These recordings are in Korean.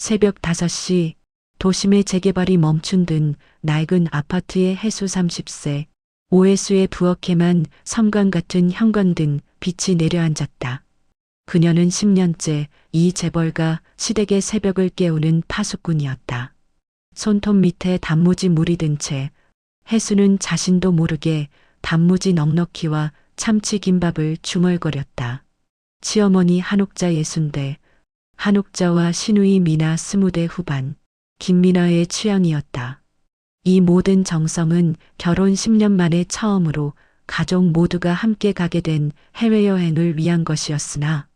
새벽 5시 도심의 재개발이 멈춘 듯 낡은 아파트의 해수 30세, 오해수의 부엌에만 섬광 같은 형광등 빛이 내려앉았다. 그녀는 10년째 이 재벌가 시댁의 새벽을 깨우는 파수꾼이었다. 손톱 밑에 단무지 물이 든 채 해수는 자신도 모르게 단무지 넉넉히와 참치 김밥을 중얼거렸다. 시어머니 한옥자 60대, 한옥자와 시누이 미나 20대 후반, 김미나의 취향이었다. 이 모든 정성은 결혼 10년 만에 처음으로 가족 모두가 함께 가게 된 해외여행을 위한 것이었으나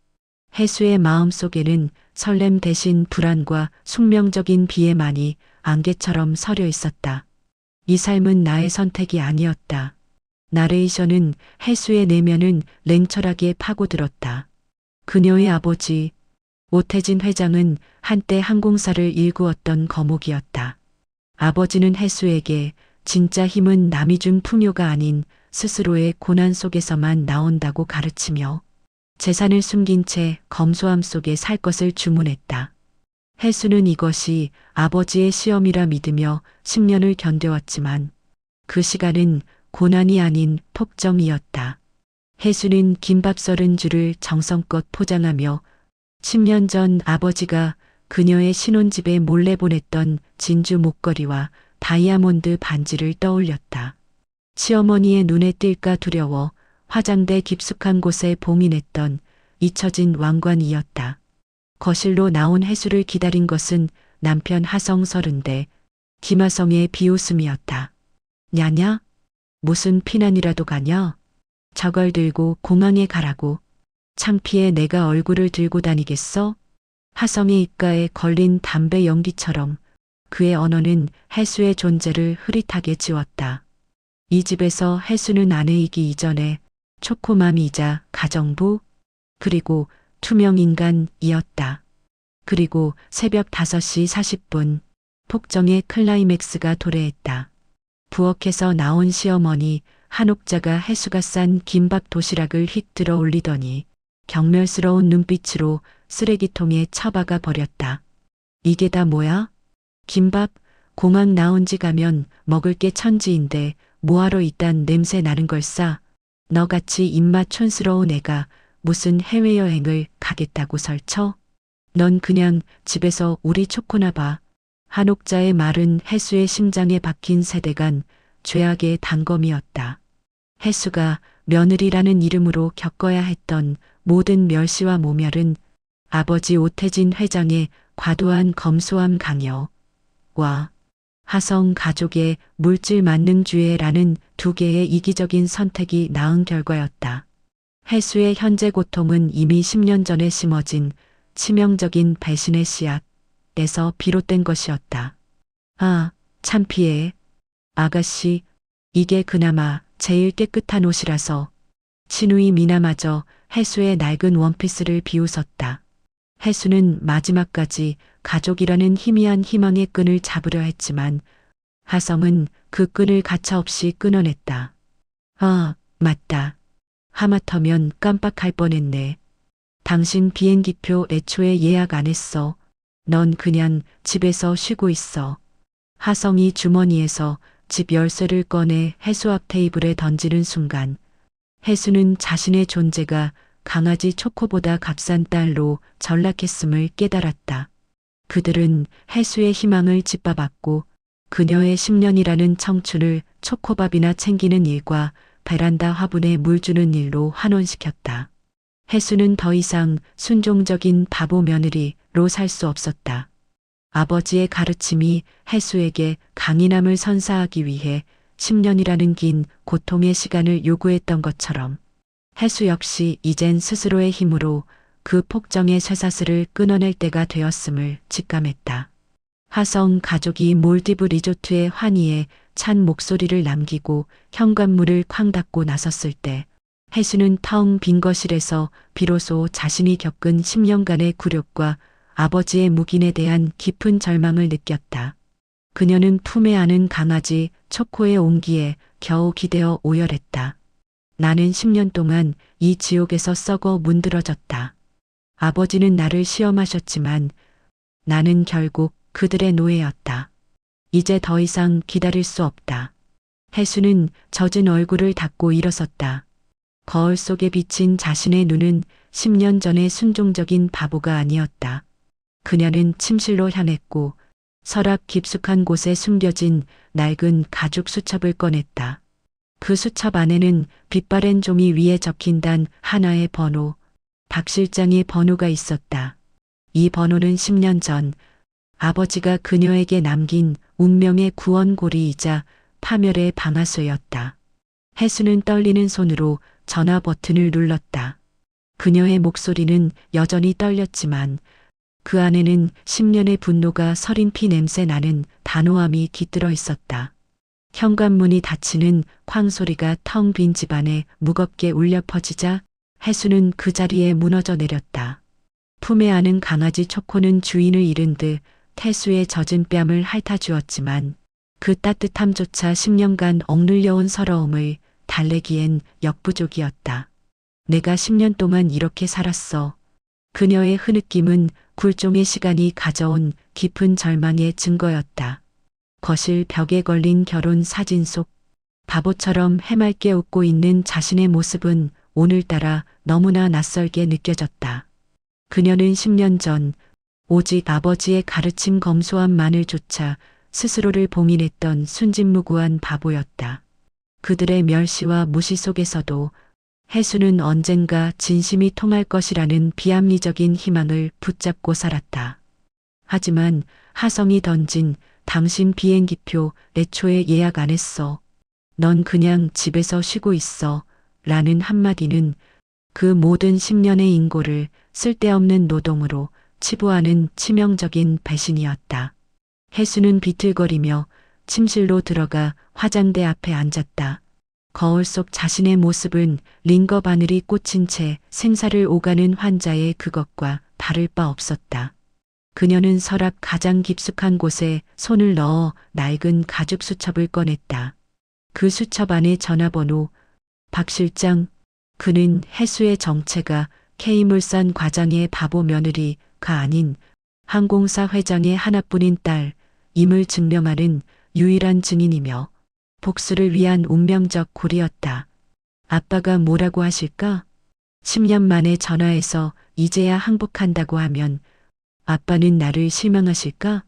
해수의 마음속에는 설렘 대신 불안과 숙명적인 비애만이 안개처럼 서려 있었다. 이 삶은 나의 선택이 아니었다. 나레이션은 해수의 내면은 냉철하게 파고들었다. 그녀의 아버지 오태진 회장은 한때 항공사를 일구었던 거목이었다. 아버지는 해수에게 진짜 힘은 남이 준 풍요가 아닌 스스로의 고난 속에서만 나온다고 가르치며 재산을 숨긴 채 검소함 속에 살 것을 주문했다. 해수는 이것이 아버지의 시험이라 믿으며 10년을 견뎌왔지만 그 시간은 고난이 아닌 폭정이었다. 해수는 김밥 썰은 줄을 정성껏 포장하며 10년 전 아버지가 그녀의 신혼집에 몰래 보냈던 진주 목걸이와 다이아몬드 반지를 떠올렸다. 시어머니의 눈에 띌까 두려워 화장대 깊숙한 곳에 봉인했던 잊혀진 왕관이었다. 거실로 나온 해수를 기다린 것은 남편 하성 30대, 김하성의 비웃음이었다. 냐냐? 무슨 피난이라도 가냐? 저걸 들고 공항에 가라고. 창피해 내가 얼굴을 들고 다니겠어? 하성의 입가에 걸린 담배 연기처럼 그의 언어는 해수의 존재를 흐릿하게 지웠다. 이 집에서 해수는 아내이기 이전에 초코맘이자 가정부, 그리고 투명인간이었다. 그리고 새벽 5시 40분 폭정의 클라이맥스가 도래했다. 부엌에서 나온 시어머니 한옥자가 해수가 싼 김밥 도시락을 휙 들어 올리더니 경멸스러운 눈빛으로 쓰레기통에 처박아 버렸다. 이게 다 뭐야? 김밥? 공항 나온 지 가면 먹을 게 천지인데 뭐하러 이딴 냄새 나는 걸 싸? 너같이 입맛 촌스러운 애가 무슨 해외여행을 가겠다고 설쳐? 넌 그냥 집에서 우리 초코나 봐. 한옥자의 말은 해수의 심장에 박힌 세대간 죄악의 단검이었다. 해수가 며느리라는 이름으로 겪어야 했던 모든 멸시와 모멸은 아버지 오태진 회장의 과도한 검소함 강요와 하성 가족의 물질 만능주의라는 두 개의 이기적인 선택이 낳은 결과였다. 해수의 현재 고통은 이미 10년 전에 심어진 치명적인 배신의 씨앗에서 비롯된 것이었다. 아, 창피해. 아가씨, 이게 그나마 제일 깨끗한 옷이라서. 시누이 미나마저 해수의 낡은 원피스를 비웃었다. 해수는 마지막까지 가족이라는 희미한 희망의 끈을 잡으려 했지만 하성은 그 끈을 가차없이 끊어냈다. 아, 맞다. 하마터면 깜빡할 뻔했네. 당신 비행기표 애초에 예약 안 했어. 넌 그냥 집에서 쉬고 있어. 하성이 주머니에서 집 열쇠를 꺼내 해수 앞 테이블에 던지는 순간 해수는 자신의 존재가 강아지 초코보다 값싼 딸로 전락했음을 깨달았다. 그들은 해수의 희망을 짓밟았고 그녀의 10년이라는 청춘을 초코밥이나 챙기는 일과 베란다 화분에 물 주는 일로 환원시켰다. 해수는 더 이상 순종적인 바보 며느리로 살 수 없었다. 아버지의 가르침이 해수에게 강인함을 선사하기 위해 10년이라는 긴 고통의 시간을 요구했던 것처럼 해수 역시 이젠 스스로의 힘으로 그 폭정의 쇠사슬을 끊어낼 때가 되었음을 직감했다. 하성 가족이 몰디브 리조트의 환희에 찬 목소리를 남기고 현관문을 쾅 닫고 나섰을 때 해수는 텅 빈 거실에서 비로소 자신이 겪은 10년간의 굴욕과 아버지의 묵인에 대한 깊은 절망을 느꼈다. 그녀는 품에 안은 강아지 초코의 온기에 겨우 기대어 오열했다. 나는 10년 동안 이 지옥에서 썩어 문드러졌다. 아버지는 나를 시험하셨지만 나는 결국 그들의 노예였다. 이제 더 이상 기다릴 수 없다. 혜수는 젖은 얼굴을 닦고 일어섰다. 거울 속에 비친 자신의 눈은 10년 전의 순종적인 바보가 아니었다. 그녀는 침실로 향했고 서랍 깊숙한 곳에 숨겨진 낡은 가죽 수첩을 꺼냈다. 그 수첩 안에는 빛바랜 종이 위에 적힌 단 하나의 번호, 박 실장의 번호가 있었다. 이 번호는 10년 전 아버지가 그녀에게 남긴 운명의 구원고리이자 파멸의 방아쇠였다. 혜수는 떨리는 손으로 전화 버튼을 눌렀다. 그녀의 목소리는 여전히 떨렸지만 그 안에는 10년의 분노가 서린 피 냄새 나는 단호함이 깃들어 있었다. 현관문이 닫히는 쾅 소리가 텅 빈 집안에 무겁게 울려 퍼지자 혜수는 그 자리에 무너져 내렸다. 품에 안은 강아지 초코는 주인을 잃은 듯 태수의 젖은 뺨을 핥아주었지만 그 따뜻함조차 10년간 억눌려온 서러움을 달래기엔 역부족이었다. 내가 10년 동안 이렇게 살았어. 그녀의 흐느낌은 굴종의 시간이 가져온 깊은 절망의 증거였다. 거실 벽에 걸린 결혼 사진 속 바보처럼 해맑게 웃고 있는 자신의 모습은 오늘따라 너무나 낯설게 느껴졌다. 그녀는 10년 전 오직 아버지의 가르침 검소함만을조차 스스로를 봉인했던 순진무구한 바보였다. 그들의 멸시와 무시 속에서도 혜수는 언젠가 진심이 통할 것이라는 비합리적인 희망을 붙잡고 살았다. 하지만 하성이 던진 당신 비행기표 애초에 예약 안 했어. 넌 그냥 집에서 쉬고 있어. 라는 한마디는 그 모든 10년의 인고를 쓸데없는 노동으로 치부하는 치명적인 배신이었다. 혜수는 비틀거리며 침실로 들어가 화장대 앞에 앉았다. 거울 속 자신의 모습은 링거 바늘이 꽂힌 채 생사를 오가는 환자의 그것과 다를 바 없었다. 그녀는 서랍 가장 깊숙한 곳에 손을 넣어 낡은 가죽 수첩을 꺼냈다. 그 수첩 안에 전화번호, 박 실장, 그는 혜수의 정체가 K물산 과장의 바보 며느리가 아닌 항공사 회장의 하나뿐인 딸임을 증명하는 유일한 증인이며 복수를 위한 운명적 고리였다. 아빠가 뭐라고 하실까? 10년 만에 전화해서 이제야 항복한다고 하면 아빠는 나를 실망하실까?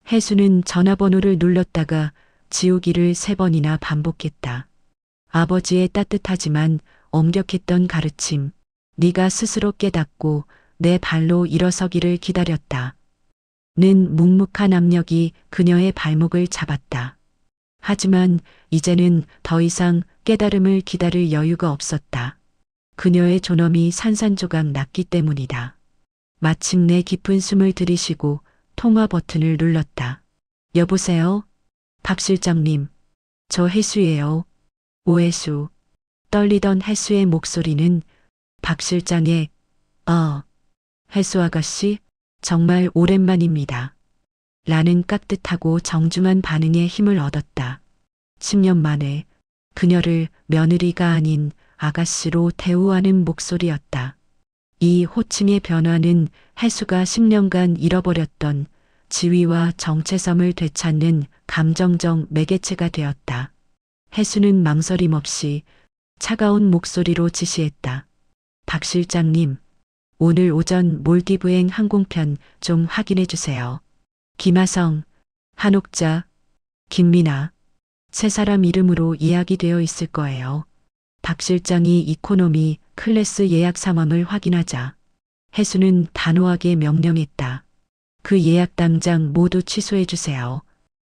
혜수는 전화번호를 눌렀다가 지우기를 3번이나 반복했다. 아버지의 따뜻하지만 엄격했던 가르침, 네가 스스로 깨닫고 내 발로 일어서기를 기다렸다. 는 묵묵한 압력이 그녀의 발목을 잡았다. 하지만 이제는 더 이상 깨달음을 기다릴 여유가 없었다. 그녀의 존엄이 산산조각 났기 때문이다. 마침내 깊은 숨을 들이쉬고 통화 버튼을 눌렀다. 여보세요? 박 실장님, 저 혜수예요. 오혜수. 떨리던 혜수의 목소리는 박 실장의 혜수 아가씨, 정말 오랜만입니다. 라는 깍듯하고 정중한 반응에 힘을 얻었다. 10년 만에 그녀를 며느리가 아닌 아가씨로 대우하는 목소리였다. 이 호칭의 변화는 혜수가 10년간 잃어버렸던 지위와 정체성을 되찾는 감정적 매개체가 되었다. 혜수는 망설임 없이 차가운 목소리로 지시했다. 박 실장님, 오늘 오전 몰디브행 항공편 좀 확인해 주세요. 김하성, 한옥자, 김미나, 세 사람 이름으로 예약이 되어 있을 거예요. 박 실장이 이코노미 클래스 예약 상황을 확인하자 혜수는 단호하게 명령했다. 그 예약 당장 모두 취소해 주세요.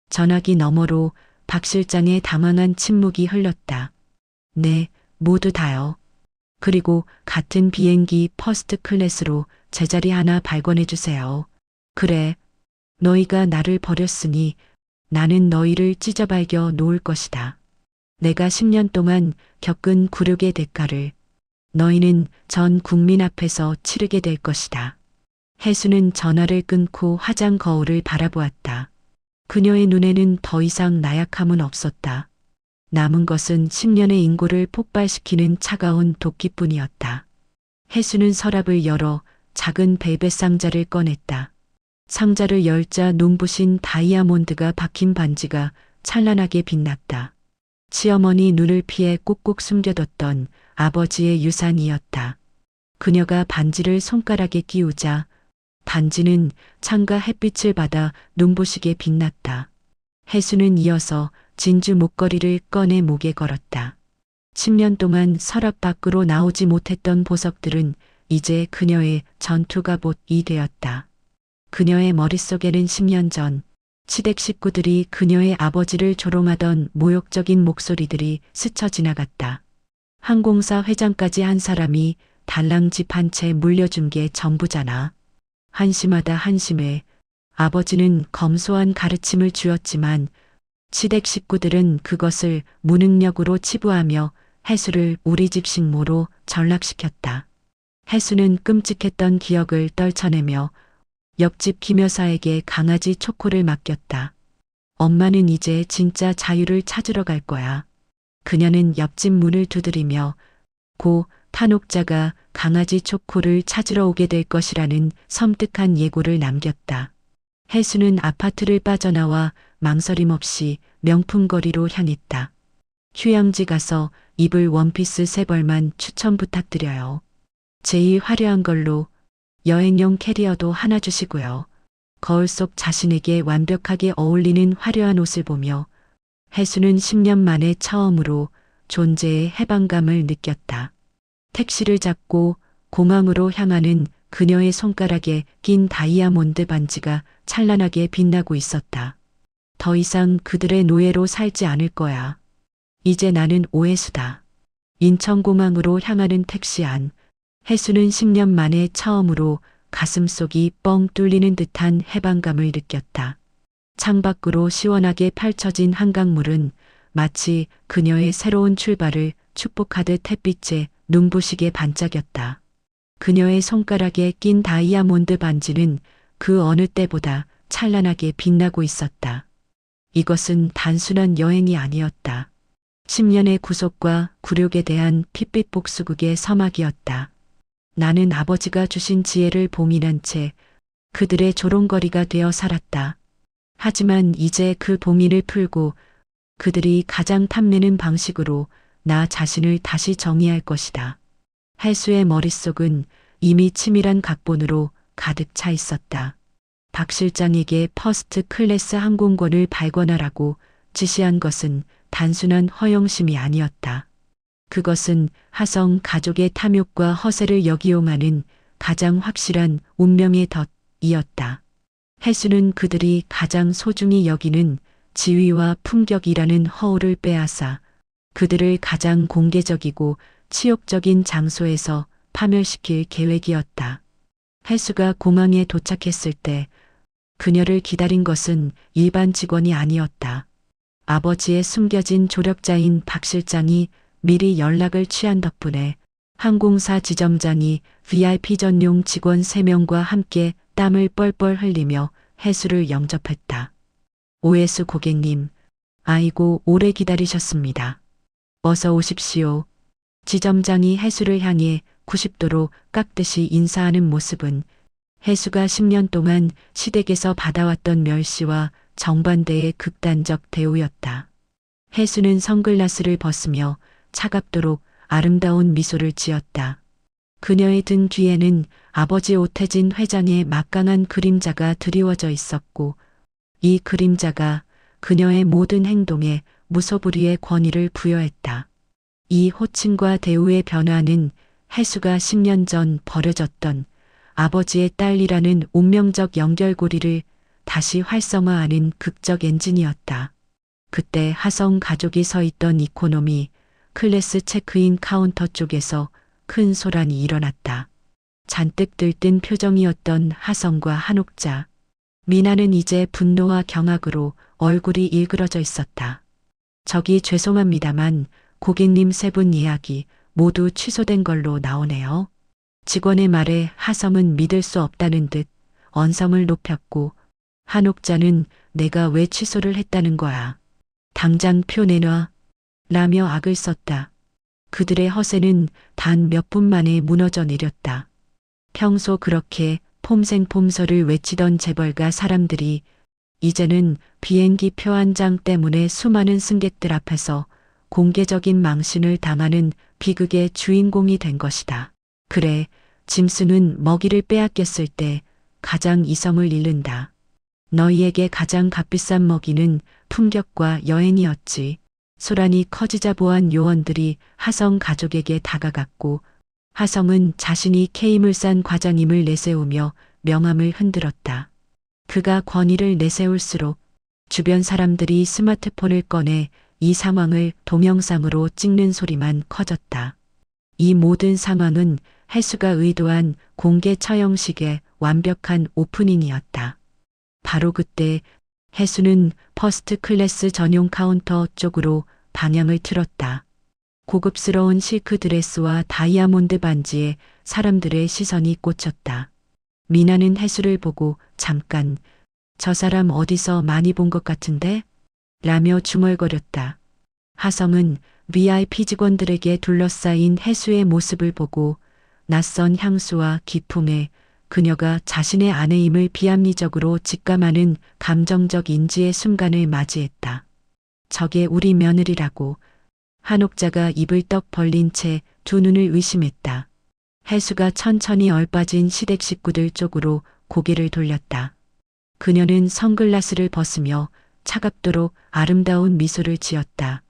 전화기 너머로 박 실장의 당황한 침묵이 흘렀다. 네, 모두 다요. 그리고 같은 비행기 퍼스트 클래스로 제자리 하나 발권해 주세요. 그래, 너희가 나를 버렸으니 나는 너희를 찢어발겨 놓을 것이다. 내가 10년 동안 겪은 굴욕의 대가를 너희는 전 국민 앞에서 치르게 될 것이다. 혜수는 전화를 끊고 화장 거울을 바라보았다. 그녀의 눈에는 더 이상 나약함은 없었다. 남은 것은 10년의 인고를 폭발시키는 차가운 도끼뿐이었다. 혜수는 서랍을 열어 작은 벨벳 상자를 꺼냈다. 상자를 열자 눈부신 다이아몬드가 박힌 반지가 찬란하게 빛났다. 시어머니 눈을 피해 꾹꾹 숨겨뒀던 아버지의 유산이었다. 그녀가 반지를 손가락에 끼우자 반지는 창가 햇빛을 받아 눈부시게 빛났다. 혜수는 이어서 진주 목걸이를 꺼내 목에 걸었다. 10년 동안 서랍 밖으로 나오지 못했던 보석들은 이제 그녀의 전투 갑옷이 되었다. 그녀의 머릿속에는 10년 전 시댁 식구들이 그녀의 아버지를 조롱하던 모욕적인 목소리들이 스쳐 지나갔다. 항공사 회장까지 한 사람이 달랑 집 한 채 물려준 게 전부잖아. 한심하다 한심해. 아버지는 검소한 가르침을 주었지만 시댁 식구들은 그것을 무능력으로 치부하며 혜수를 우리 집 식모로 전락시켰다. 혜수는 끔찍했던 기억을 떨쳐내며 옆집 김 여사에게 강아지 초코를 맡겼다. 엄마는 이제 진짜 자유를 찾으러 갈 거야. 그녀는 옆집 문을 두드리며 고 탄옥자가 강아지 초코를 찾으러 오게 될 것이라는 섬뜩한 예고를 남겼다. 혜수는 아파트를 빠져나와 망설임 없이 명품거리로 향했다. 휴양지 가서 입을 원피스 3벌만 추천 부탁드려요. 제일 화려한 걸로. 여행용 캐리어도 하나 주시고요. 거울 속 자신에게 완벽하게 어울리는 화려한 옷을 보며 혜수는 10년 만에 처음으로 존재의 해방감을 느꼈다. 택시를 잡고 공항으로 향하는 그녀의 손가락에 낀 다이아몬드 반지가 찬란하게 빛나고 있었다. 더 이상 그들의 노예로 살지 않을 거야. 이제 나는 오해수다. 인천공항으로 향하는 택시 안. 혜수는 10년 만에 처음으로 가슴속이 뻥 뚫리는 듯한 해방감을 느꼈다. 창밖으로 시원하게 펼쳐진 한강물은 마치 그녀의 새로운 출발을 축복하듯 햇빛에 눈부시게 반짝였다. 그녀의 손가락에 낀 다이아몬드 반지는 그 어느 때보다 찬란하게 빛나고 있었다. 이것은 단순한 여행이 아니었다. 10년의 구속과 굴욕에 대한 핏빛 복수극의 서막이었다. 나는 아버지가 주신 지혜를 봉인한 채 그들의 조롱거리가 되어 살았다. 하지만 이제 그 봉인을 풀고 그들이 가장 탐내는 방식으로 나 자신을 다시 정의할 것이다. 혜수의 머릿속은 이미 치밀한 각본으로 가득 차 있었다. 박 실장에게 퍼스트 클래스 항공권을 발권하라고 지시한 것은 단순한 허영심이 아니었다. 그것은 하성 가족의 탐욕과 허세를 역이용하는 가장 확실한 운명의 덫이었다. 혜수는 그들이 가장 소중히 여기는 지위와 품격이라는 허울을 빼앗아 그들을 가장 공개적이고 치욕적인 장소에서 파멸시킬 계획이었다. 혜수가 공항에 도착했을 때 그녀를 기다린 것은 일반 직원이 아니었다. 아버지의 숨겨진 조력자인 박 실장이 미리 연락을 취한 덕분에 항공사 지점장이 VIP 전용 직원 3명과 함께 땀을 뻘뻘 흘리며 혜수를 영접했다. 오해수 고객님, 아이고 오래 기다리셨습니다. 어서 오십시오. 지점장이 혜수를 향해 90도로 깎듯이 인사하는 모습은 혜수가 10년 동안 시댁에서 받아왔던 멸시와 정반대의 극단적 대우였다. 혜수는 선글라스를 벗으며 차갑도록 아름다운 미소를 지었다. 그녀의 등 뒤에는 아버지 오태진 회장의 막강한 그림자가 드리워져 있었고 이 그림자가 그녀의 모든 행동에 무소불위의 권위를 부여했다. 이 호칭과 대우의 변화는 혜수가 10년 전 버려졌던 아버지의 딸이라는 운명적 연결고리를 다시 활성화하는 극적 엔진이었다. 그때 하성 가족이 서 있던 이코노미 클래스 체크인 카운터 쪽에서 큰 소란이 일어났다. 잔뜩 들뜬 표정이었던 하성과 한옥자. 미나는 이제 분노와 경악으로 얼굴이 일그러져 있었다. 저기 죄송합니다만 고객님 3분 예약이 모두 취소된 걸로 나오네요. 직원의 말에 하성은 믿을 수 없다는 듯 언성을 높였고 한옥자는 내가 왜 취소를 했다는 거야. 당장 표 내놔. 라며 악을 썼다. 그들의 허세는 단 몇 분 만에 무너져 내렸다. 평소 그렇게 폼생폼설을 외치던 재벌가 사람들이 이제는 비행기 표 한 장 때문에 수많은 승객들 앞에서 공개적인 망신을 당하는 비극의 주인공이 된 것이다. 그래, 짐승은 먹이를 빼앗겼을 때 가장 이성을 잃는다. 너희에게 가장 값비싼 먹이는 품격과 여행이었지. 소란이 커지자 보안 요원들이 하성 가족에게 다가갔고 하성은 자신이 K물산 과장임을 내세우며 명함을 흔들었다. 그가 권위를 내세울수록 주변 사람들이 스마트폰을 꺼내 이 상황을 동영상으로 찍는 소리만 커졌다. 이 모든 상황은 해수가 의도한 공개 처형식의 완벽한 오프닝이었다. 바로 그때 해수는 퍼스트 클래스 전용 카운터 쪽으로 방향을 틀었다. 고급스러운 실크 드레스와 다이아몬드 반지에 사람들의 시선이 꽂혔다. 미나는 해수를 보고 잠깐 저 사람 어디서 많이 본 것 같은데? 라며 중얼거렸다. 하성은 VIP 직원들에게 둘러싸인 해수의 모습을 보고 낯선 향수와 기품에 그녀가 자신의 아내임을 비합리적으로 직감하는 감정적 인지의 순간을 맞이했다. 저게 우리 며느리라고. 한옥자가 입을 떡 벌린 채 두 눈을 의심했다. 해수가 천천히 얼빠진 시댁 식구들 쪽으로 고개를 돌렸다. 그녀는 선글라스를 벗으며 차갑도록 아름다운 미소를 지었다.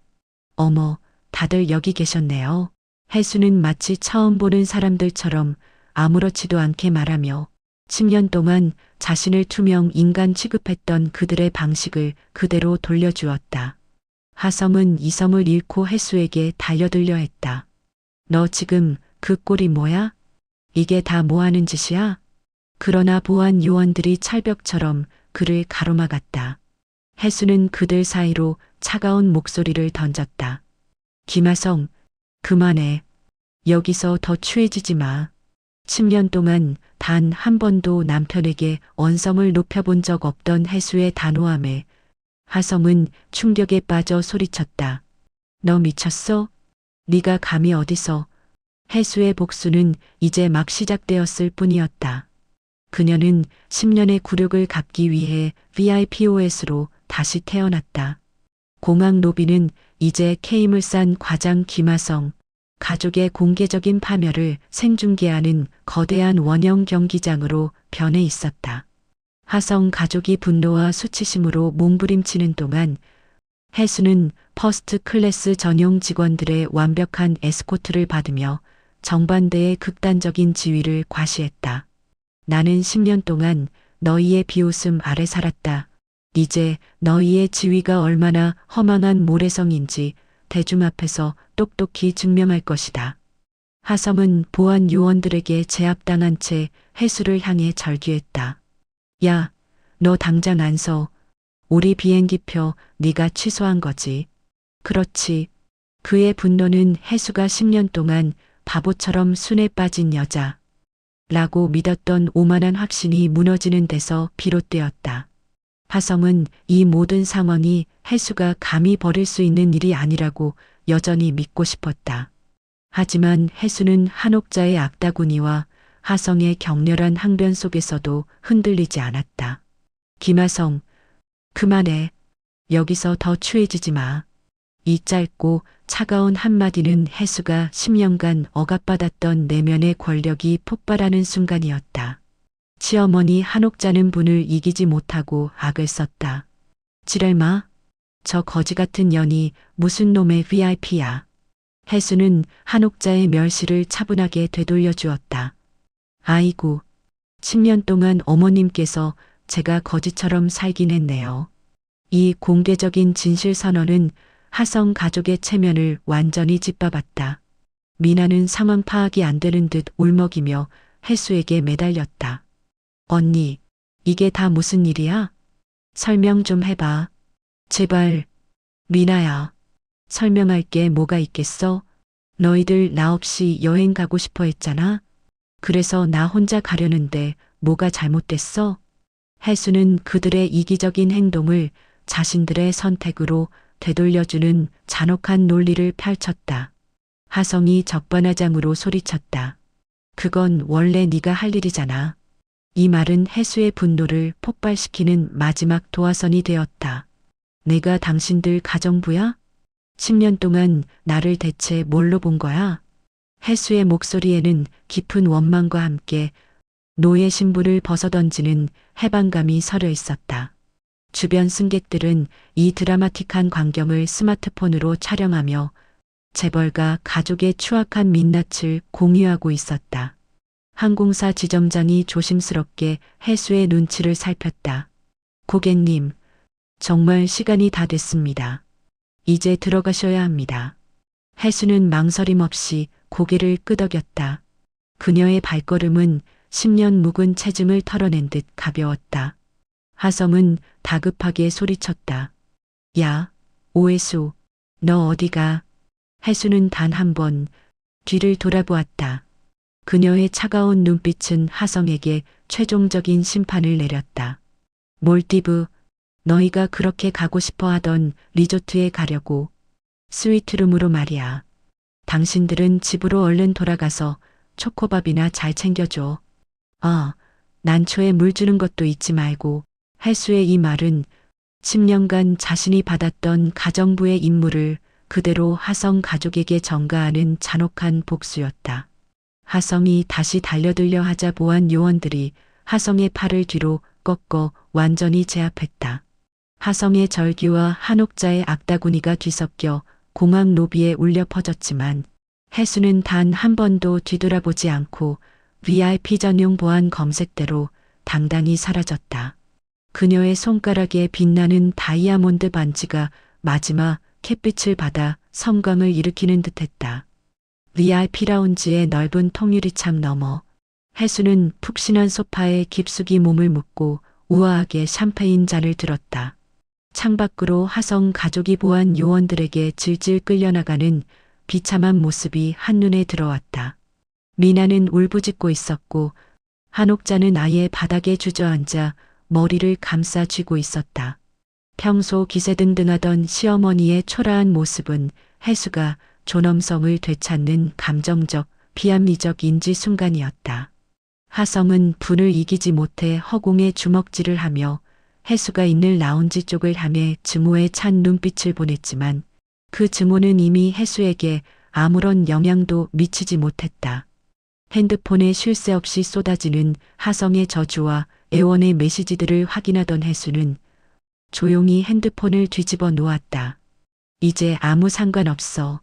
어머, 다들 여기 계셨네요. 해수는 마치 처음 보는 사람들처럼 아무렇지도 않게 말하며 10년 동안 자신을 투명 인간 취급했던 그들의 방식을 그대로 돌려주었다. 하성은 이성을 잃고 해수에게 달려들려 했다. 너 지금 그 꼴이 뭐야? 이게 다 뭐 하는 짓이야? 그러나 보안 요원들이 찰벽처럼 그를 가로막았다. 해수는 그들 사이로 차가운 목소리를 던졌다. 김하성, 그만해. 여기서 더 취해지지 마. 10년 동안 단 한 번도 남편에게 언성을 높여본 적 없던 해수의 단호함에 하성은 충격에 빠져 소리쳤다. 너 미쳤어? 네가 감히 어디서? 해수의 복수는 이제 막 시작되었을 뿐이었다. 그녀는 10년의 굴욕을 갚기 위해 VIPOS로 다시 태어났다. 공항 로비는 이제 K물산 과장 김하성, 가족의 공개적인 파멸을 생중계하는 거대한 원형 경기장으로 변해 있었다. 하성 가족이 분노와 수치심으로 몸부림치는 동안 해수는 퍼스트 클래스 전용 직원들의 완벽한 에스코트를 받으며 정반대의 극단적인 지위를 과시했다. 나는 10년 동안 너희의 비웃음 아래 살았다. 이제 너희의 지위가 얼마나 허망한 모래성인지 대중 앞에서 똑똑히 증명할 것이다. 하성은 보안 요원들에게 제압당한 채 해수를 향해 절규했다. 야, 너 당장 안 서. 우리 비행기표 네가 취소한 거지. 그렇지. 그의 분노는 해수가 10년 동안 바보처럼 순에 빠진 여자 라고 믿었던 오만한 확신이 무너지는 데서 비롯되었다. 하성은 이 모든 상황이 해수가 감히 벌일 수 있는 일이 아니라고 여전히 믿고 싶었다. 하지만 해수는 한옥자의 악다구니와 하성의 격렬한 항변 속에서도 흔들리지 않았다. 김하성, 그만해. 여기서 더 추해지지 마. 이 짧고 차가운 한마디는 해수가 10년간 억압받았던 내면의 권력이 폭발하는 순간이었다. 시어머니 한옥자는 분을 이기지 못하고 악을 썼다. 지랄마, 저 거지 같은 년이 무슨 놈의 VIP야. 해수는 한옥자의 멸시를 차분하게 되돌려 주었다. 아이고, 10년 동안 어머님께서 제가 거지처럼 살긴 했네요. 이 공개적인 진실 선언은 하성 가족의 체면을 완전히 짓밟았다. 미나는 상황 파악이 안 되는 듯 울먹이며 해수에게 매달렸다. 언니, 이게 다 무슨 일이야? 설명 좀 해봐. 제발. 미나야, 설명할 게 뭐가 있겠어? 너희들 나 없이 여행 가고 싶어 했잖아. 그래서 나 혼자 가려는데 뭐가 잘못됐어? 해수는 그들의 이기적인 행동을 자신들의 선택으로 되돌려주는 잔혹한 논리를 펼쳤다. 하성이 적반하장으로 소리쳤다. 그건 원래 네가 할 일이잖아. 이 말은 해수의 분노를 폭발시키는 마지막 도화선이 되었다. 내가 당신들 가정부야? 10년 동안 나를 대체 뭘로 본 거야? 해수의 목소리에는 깊은 원망과 함께 노예 신부를 벗어던지는 해방감이 서려 있었다. 주변 승객들은 이 드라마틱한 광경을 스마트폰으로 촬영하며 재벌가 가족의 추악한 민낯을 공유하고 있었다. 항공사 지점장이 조심스럽게 해수의 눈치를 살폈다. 고객님, 정말 시간이 다 됐습니다. 이제 들어가셔야 합니다. 해수는 망설임 없이 고개를 끄덕였다. 그녀의 발걸음은 10년 묵은 체증을 털어낸 듯 가벼웠다. 하성은 다급하게 소리쳤다. 야, 오해수, 너 어디가? 해수는 단 한 번 뒤를 돌아보았다. 그녀의 차가운 눈빛은 하성에게 최종적인 심판을 내렸다. 몰디브, 너희가 그렇게 가고 싶어 하던 리조트에 가려고. 스위트룸으로 말이야. 당신들은 집으로 얼른 돌아가서 초코밥이나 잘 챙겨줘. 난초에 물 주는 것도 잊지 말고. 해수의 이 말은 10년간 자신이 받았던 가정부의 임무를 그대로 하성 가족에게 전가하는 잔혹한 복수였다. 하성이 다시 달려들려 하자 보안 요원들이 하성의 팔을 뒤로 꺾어 완전히 제압했다. 하성의 절규와 한옥자의 악다구니가 뒤섞여 공항 로비에 울려 퍼졌지만 해수는 단 한 번도 뒤돌아보지 않고 VIP 전용 보안 검색대로 당당히 사라졌다. 그녀의 손가락에 빛나는 다이아몬드 반지가 마지막 햇빛을 받아 섬광을 일으키는 듯했다. VIP 라운지의 넓은 통유리창 너머 해수는 푹신한 소파에 깊숙이 몸을 묻고 우아하게 샴페인 잔을 들었다. 창밖으로 하성 가족이 보안 요원들에게 질질 끌려나가는 비참한 모습이 한눈에 들어왔다. 미나는 울부짖고 있었고 한옥자는 아예 바닥에 주저앉아 머리를 감싸 쥐고 있었다. 평소 기세등등하던 시어머니의 초라한 모습은 해수가 존엄성을 되찾는 감정적, 비합리적 인지 순간이었다. 하성은 분을 이기지 못해 허공에 주먹질을 하며 해수가 있는 라운지 쪽을 향해 증오에 찬 눈빛을 보냈지만 그 증오는 이미 해수에게 아무런 영향도 미치지 못했다. 핸드폰에 쉴 새 없이 쏟아지는 하성의 저주와 애원의 메시지들을 확인하던 해수는 조용히 핸드폰을 뒤집어 놓았다. 이제 아무 상관없어.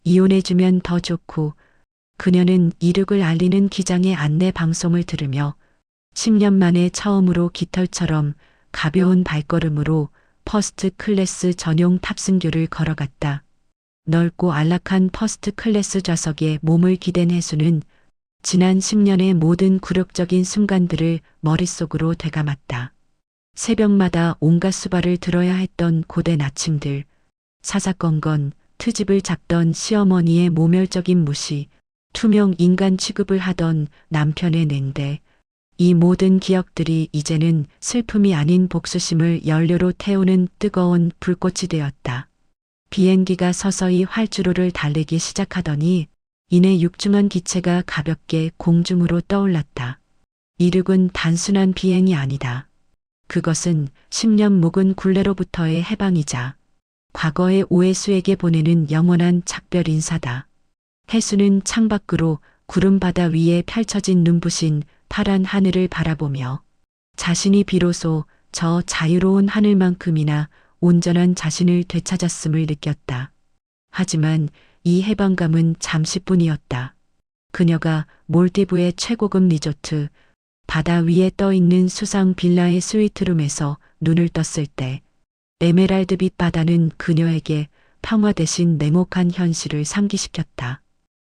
이혼해주면 더 좋고. 그녀는 이륙을 알리는 기장의 안내 방송을 들으며 10년 만에 처음으로 깃털처럼 가벼운 발걸음으로 퍼스트 클래스 전용 탑승교를 걸어갔다. 넓고 안락한 퍼스트 클래스 좌석에 몸을 기댄 해수는 지난 10년의 모든 굴욕적인 순간들을 머릿속으로 되감았다. 새벽마다 온갖 수발을 들어야 했던 고된 아침들, 사사건건 트집을 잡던 시어머니의 모멸적인 무시, 투명 인간 취급을 하던 남편의 냉대, 이 모든 기억들이 이제는 슬픔이 아닌 복수심을 연료로 태우는 뜨거운 불꽃이 되었다. 비행기가 서서히 활주로를 달리기 시작하더니 이내 육중한 기체가 가볍게 공중으로 떠올랐다. 이륙은 단순한 비행이 아니다. 그것은 10년 묵은 굴레로부터의 해방이자 과거의 오해수에게 보내는 영원한 작별 인사다. 해수는 창밖으로 구름바다 위에 펼쳐진 눈부신 파란 하늘을 바라보며 자신이 비로소 저 자유로운 하늘만큼이나 온전한 자신을 되찾았음을 느꼈다. 하지만 이 해방감은 잠시뿐이었다. 그녀가 몰디브의 최고급 리조트, 바다 위에 떠있는 수상 빌라의 스위트룸에서 눈을 떴을 때 에메랄드빛 바다는 그녀에게 평화 대신 냉혹한 현실을 상기시켰다.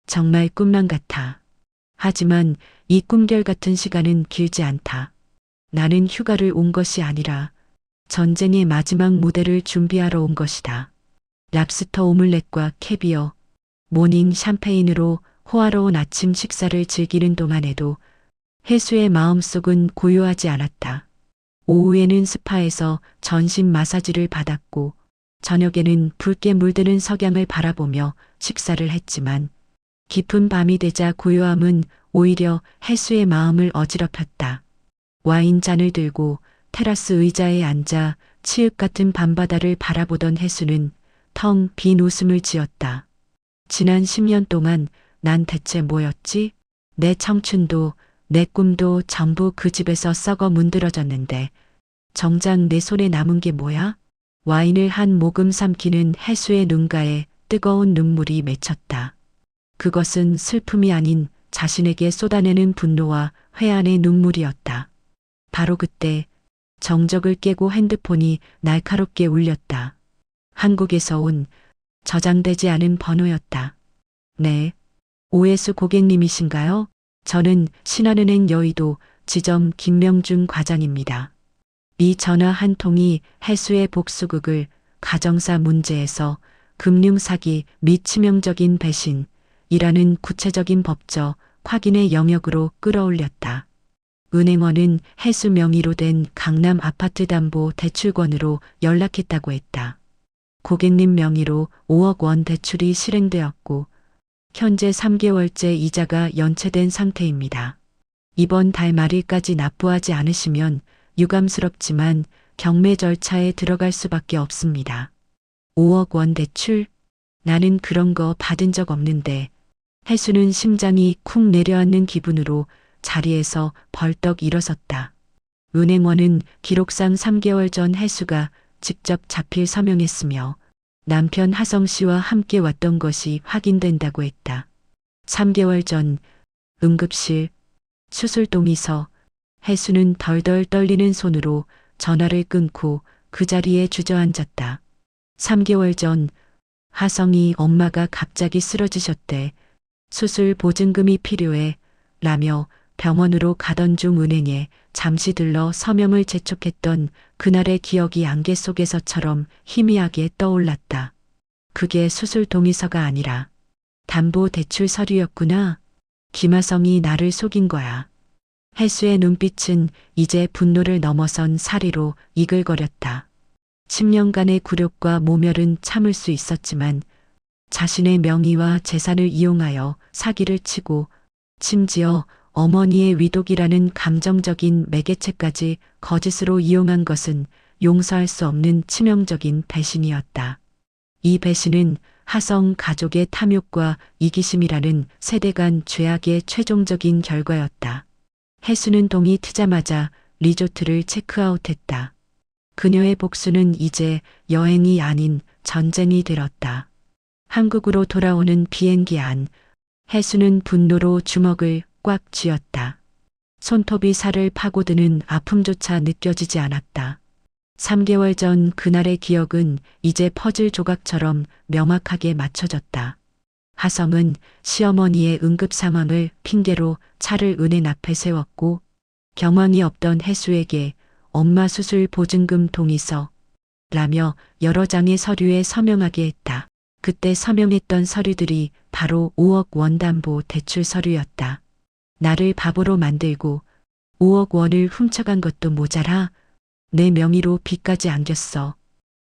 정말 꿈만 같아. 하지만 이 꿈결 같은 시간은 길지 않다. 나는 휴가를 온 것이 아니라 전쟁의 마지막 무대를 준비하러 온 것이다. 랍스터 오믈렛과 캐비어, 모닝 샴페인으로 호화로운 아침 식사를 즐기는 동안에도 해수의 마음속은 고요하지 않았다. 오후에는 스파에서 전신 마사지를 받았고 저녁에는 붉게 물드는 석양을 바라보며 식사를 했지만 깊은 밤이 되자 고요함은 오히려 해수의 마음을 어지럽혔다. 와인잔을 들고 테라스 의자에 앉아 치읓 같은 밤바다를 바라보던 혜수는 텅 빈 웃음을 지었다. 지난 10년 동안 난 대체 뭐였지? 내 청춘도 내 꿈도 전부 그 집에서 썩어 문드러졌는데 정작 내 손에 남은 게 뭐야? 와인을 한 모금 삼키는 혜수의 눈가에 뜨거운 눈물이 맺혔다. 그것은 슬픔이 아닌 자신에게 쏟아내는 분노와 회한의 눈물이었다. 바로 그때 정적을 깨고 핸드폰이 날카롭게 울렸다. 한국에서 온 저장되지 않은 번호였다. 네. 오해수 고객님이신가요? 저는 신한은행 여의도 지점 김명준 과장입니다. 이 전화 한 통이 혜수의 복수극을 가정사 문제에서 금융사기 및 치명적인 배신이라는 구체적인 법적 확인의 영역으로 끌어올렸다. 은행원은 혜수 명의로 된 강남 아파트 담보 대출권으로 연락했다고 했다. 고객님 명의로 5억 원 대출이 실행되었고 현재 3개월째 이자가 연체된 상태입니다. 이번 달 말일까지 납부하지 않으시면 유감스럽지만 경매 절차에 들어갈 수밖에 없습니다. 5억 원 대출? 나는 그런 거 받은 적 없는데. 혜수는 심장이 쿵 내려앉는 기분으로 자리에서 벌떡 일어섰다. 은행원은 기록상 3개월 전 혜수가 직접 자필 서명했으며 남편 하성 씨와 함께 왔던 것이 확인된다고 했다. 3개월 전 응급실 수술동에서 혜수는 덜덜 떨리는 손으로 전화를 끊고 그 자리에 주저앉았다. 3개월 전 하성이 엄마가 갑자기 쓰러지셨대. 수술 보증금이 필요해 라며 병원으로 가던 중 은행에 잠시 들러 서명을 재촉했던 그날의 기억이 안개 속에서처럼 희미하게 떠올랐다. 그게 수술 동의서가 아니라 담보 대출 서류였구나. 김하성이 나를 속인 거야. 혜수의 눈빛은 이제 분노를 넘어선 사리로 이글거렸다. 10년간의 굴욕과 모멸은 참을 수 있었지만 자신의 명의와 재산을 이용하여 사기를 치고 심지어 어머니의 위독이라는 감정적인 매개체까지 거짓으로 이용한 것은 용서할 수 없는 치명적인 배신이었다. 이 배신은 하성 가족의 탐욕과 이기심이라는 세대 간 죄악의 최종적인 결과였다. 혜수는 동이 트자마자 리조트를 체크아웃했다. 그녀의 복수는 이제 여행이 아닌 전쟁이 되었다. 한국으로 돌아오는 비행기 안, 혜수는 분노로 주먹을 꽉 쥐었다. 손톱이 살을 파고드는 아픔조차 느껴지지 않았다. 3개월 전 그날의 기억은 이제 퍼즐 조각처럼 명확하게 맞춰졌다. 하성은 시어머니의 응급 상황을 핑계로 차를 은행 앞에 세웠고 경황이 없던 혜수에게 엄마 수술 보증금 동의서 라며 여러 장의 서류에 서명하게 했다. 그때 서명했던 서류들이 바로 5억 원 담보 대출 서류였다. 나를 바보로 만들고 5억 원을 훔쳐간 것도 모자라 내 명의로 빚까지 안겼어.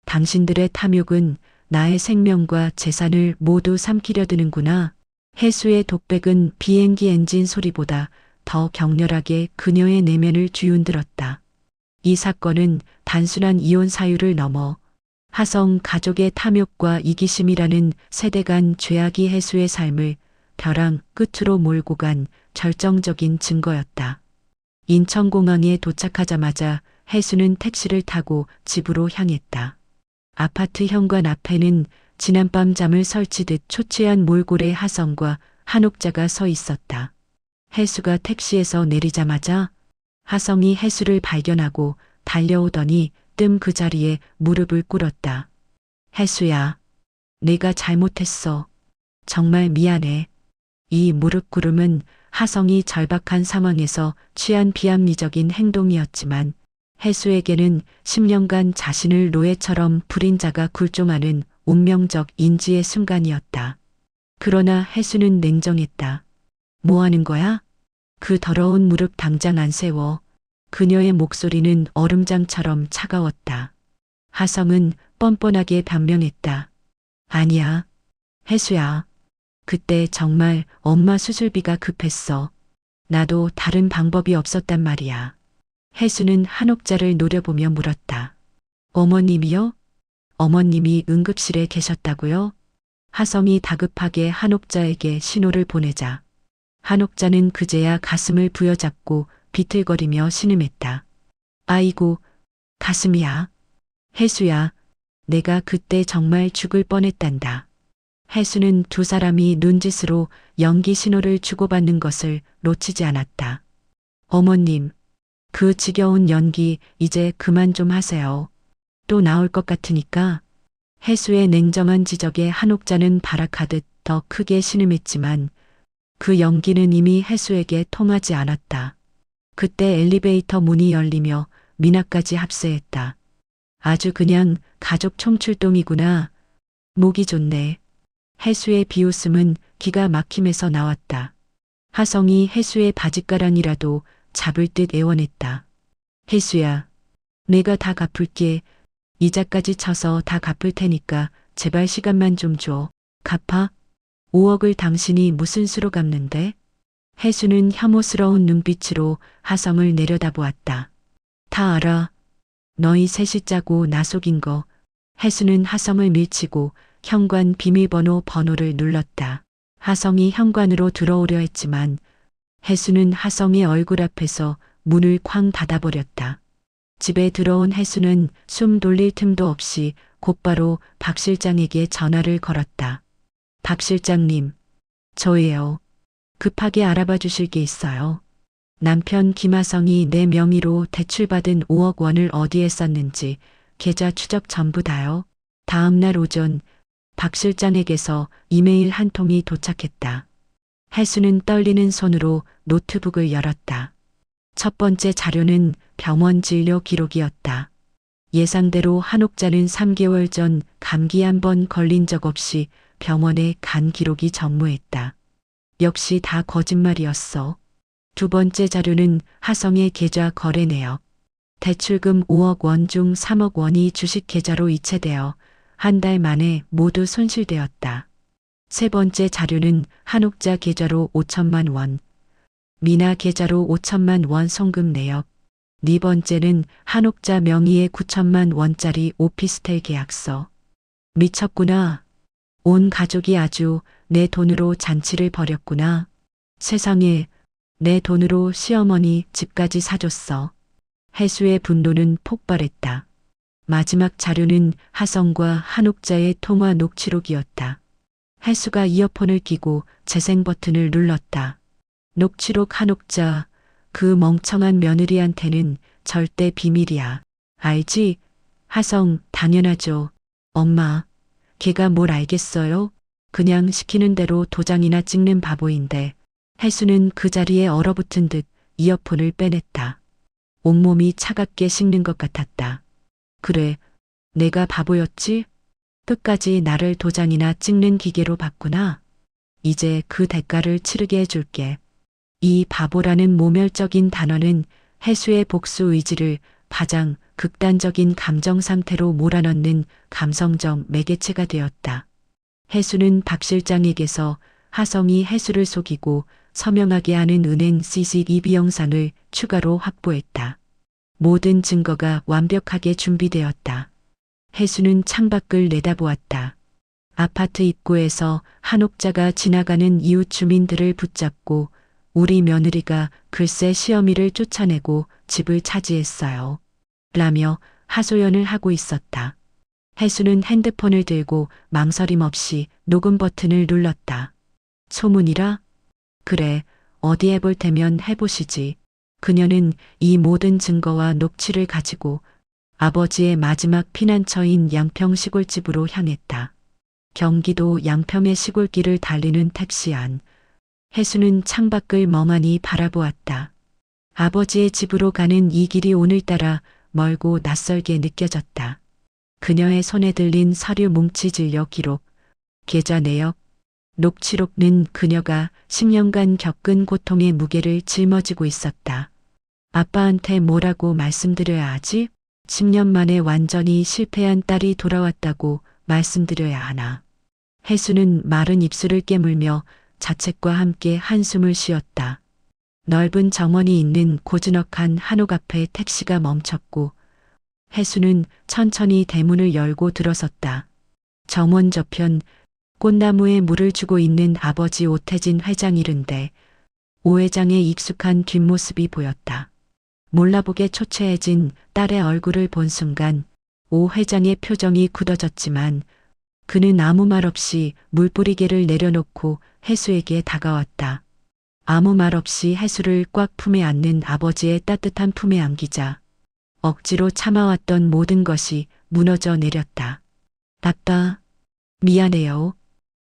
당신들의 탐욕은 나의 생명과 재산을 모두 삼키려 드는구나. 혜수의 독백은 비행기 엔진 소리보다 더 격렬하게 그녀의 내면을 뒤흔들었다. 이 사건은 단순한 이혼 사유를 넘어 하성 가족의 탐욕과 이기심이라는 세대 간 죄악이 혜수의 삶을 벼랑 끝으로 몰고 간 결정적인 증거였다. 인천공항에 도착하자마자 혜수는 택시를 타고 집으로 향했다. 아파트 현관 앞에는 지난밤 잠을 설치듯 초췌한 몰골의 하성과 한옥자가 서 있었다. 혜수가 택시에서 내리자마자 하성이 혜수를 발견하고 달려오더니 뜸 그 자리에 무릎을 꿇었다. 혜수야, 내가 잘못했어. 정말 미안해. 이 무릎 꿇음은 하성이 절박한 상황에서 취한 비합리적인 행동이었지만 혜수에게는 10년간 자신을 노예처럼 부린 자가 굴종하는 운명적 인지의 순간이었다. 그러나 혜수는 냉정했다. 뭐 하는 거야? 그 더러운 무릎 당장 안 세워. 그녀의 목소리는 얼음장처럼 차가웠다. 하성은 뻔뻔하게 변명했다. 아니야. 혜수야. 그때 정말 엄마 수술비가 급했어. 나도 다른 방법이 없었단 말이야. 혜수는 한옥자를 노려보며 물었다. 어머님이요? 어머님이 응급실에 계셨다고요? 하성이 다급하게 한옥자에게 신호를 보내자 한옥자는 그제야 가슴을 부여잡고 비틀거리며 신음했다. 아이고, 가슴이야. 혜수야, 내가 그때 정말 죽을 뻔했단다. 혜수는 두 사람이 눈짓으로 연기 신호를 주고받는 것을 놓치지 않았다. 어머님, 그 지겨운 연기 이제 그만 좀 하세요. 또 나올 것 같으니까. 혜수의 냉정한 지적에 한옥자는 발악하듯 더 크게 신음했지만 그 연기는 이미 혜수에게 통하지 않았다. 그때 엘리베이터 문이 열리며 미나까지 합세했다. 아주 그냥 가족 총출동이구나. 목이 좋네. 혜수의 비웃음은 기가 막힘에서 나왔다. 하성이 혜수의 바짓가랑이라도 잡을 듯 애원했다. 혜수야, 내가 다 갚을게. 이자까지 쳐서 다 갚을 테니까 제발 시간만 좀 줘. 갚아? 5억을 당신이 무슨 수로 갚는데? 혜수는 혐오스러운 눈빛으로 하성을 내려다보았다. 다 알아. 너희 셋이 짜고 나 속인 거. 혜수는 하성을 밀치고 현관 비밀번호 번호를 눌렀다. 하성이 현관으로 들어오려 했지만 혜수는 하성의 얼굴 앞에서 문을 쾅 닫아버렸다. 집에 들어온 혜수는 숨 돌릴 틈도 없이 곧바로 박 실장에게 전화를 걸었다. 박 실장님, 저예요. 급하게 알아봐 주실 게 있어요. 남편 김하성이 내 명의로 대출받은 5억 원을 어디에 썼는지 계좌 추적 전부 다요. 다음 날 오전 박 실장에게서 이메일 한 통이 도착했다. 혜수는 떨리는 손으로 노트북을 열었다. 첫 번째 자료는 병원 진료 기록이었다. 예상대로 한옥자는 3개월 전 감기 한 번 걸린 적 없이 병원에 간 기록이 전무했다. 역시 다 거짓말이었어. 두 번째 자료는 하성의 계좌 거래 내역. 대출금 5억 원 중 3억 원이 주식 계좌로 이체되어 한 달 만에 모두 손실되었다. 세 번째 자료는 한옥자 계좌로 5천만 원, 미나 계좌로 5천만 원 송금 내역. 네 번째는 한옥자 명의의 9천만 원짜리 오피스텔 계약서. 미쳤구나. 온 가족이 아주 내 돈으로 잔치를 벌였구나. 세상에, 내 돈으로 시어머니 집까지 사줬어. 혜수의 분노는 폭발했다. 마지막 자료는 하성과 한옥자의 통화 녹취록이었다. 혜수가 이어폰을 끼고 재생 버튼을 눌렀다. 녹취록. 한옥자, 그 멍청한 며느리한테는 절대 비밀이야. 알지? 하성, 당연하죠. 엄마, 걔가 뭘 알겠어요? 그냥 시키는 대로 도장이나 찍는 바보인데. 혜수는 그 자리에 얼어붙은 듯 이어폰을 빼냈다. 온몸이 차갑게 식는 것 같았다. 그래, 내가 바보였지? 끝까지 나를 도장이나 찍는 기계로 봤구나. 이제 그 대가를 치르게 해줄게. 이 바보라는 모멸적인 단어는 혜수의 복수 의지를 가장 극단적인 감정 상태로 몰아넣는 감성적 매개체가 되었다. 혜수는 박 실장에게서 하성이 혜수를 속이고 서명하게 하는 은행 CCTV 영상을 추가로 확보했다. 모든 증거가 완벽하게 준비되었다. 혜수는 창밖을 내다보았다. 아파트 입구에서 한옥자가 지나가는 이웃 주민들을 붙잡고 우리 며느리가 글쎄 시어미를 쫓아내고 집을 차지했어요. 라며 하소연을 하고 있었다. 혜수는 핸드폰을 들고 망설임 없이 녹음 버튼을 눌렀다. 소문이라? 그래, 어디 해볼 테면 해보시지. 그녀는 이 모든 증거와 녹취를 가지고 아버지의 마지막 피난처인 양평 시골집으로 향했다. 경기도 양평의 시골길을 달리는 택시 안. 혜수는 창밖을 멍하니 바라보았다. 아버지의 집으로 가는 이 길이 오늘따라 멀고 낯설게 느껴졌다. 그녀의 손에 들린 서류 뭉치 진료 기록, 계좌 내역, 녹취록은 그녀가 10년간 겪은 고통의 무게를 짊어지고 있었다. 아빠한테 뭐라고 말씀드려야 하지? 10년 만에 완전히 실패한 딸이 돌아왔다고 말씀드려야 하나. 혜수는 마른 입술을 깨물며 자책과 함께 한숨을 쉬었다. 넓은 정원이 있는 고즈넉한 한옥 앞에 택시가 멈췄고 해수는 천천히 대문을 열고 들어섰다. 정원 저편 꽃나무에 물을 주고 있는 아버지 오태진 회장 이른데 오 회장의 익숙한 뒷모습이 보였다. 몰라보게 초췌해진 딸의 얼굴을 본 순간 오 회장의 표정이 굳어졌지만 그는 아무 말 없이 물뿌리개를 내려놓고 해수에게 다가왔다. 아무 말 없이 해수를 꽉 품에 안는 아버지의 따뜻한 품에 안기자 억지로 참아왔던 모든 것이 무너져 내렸다. 아빠, 미안해요.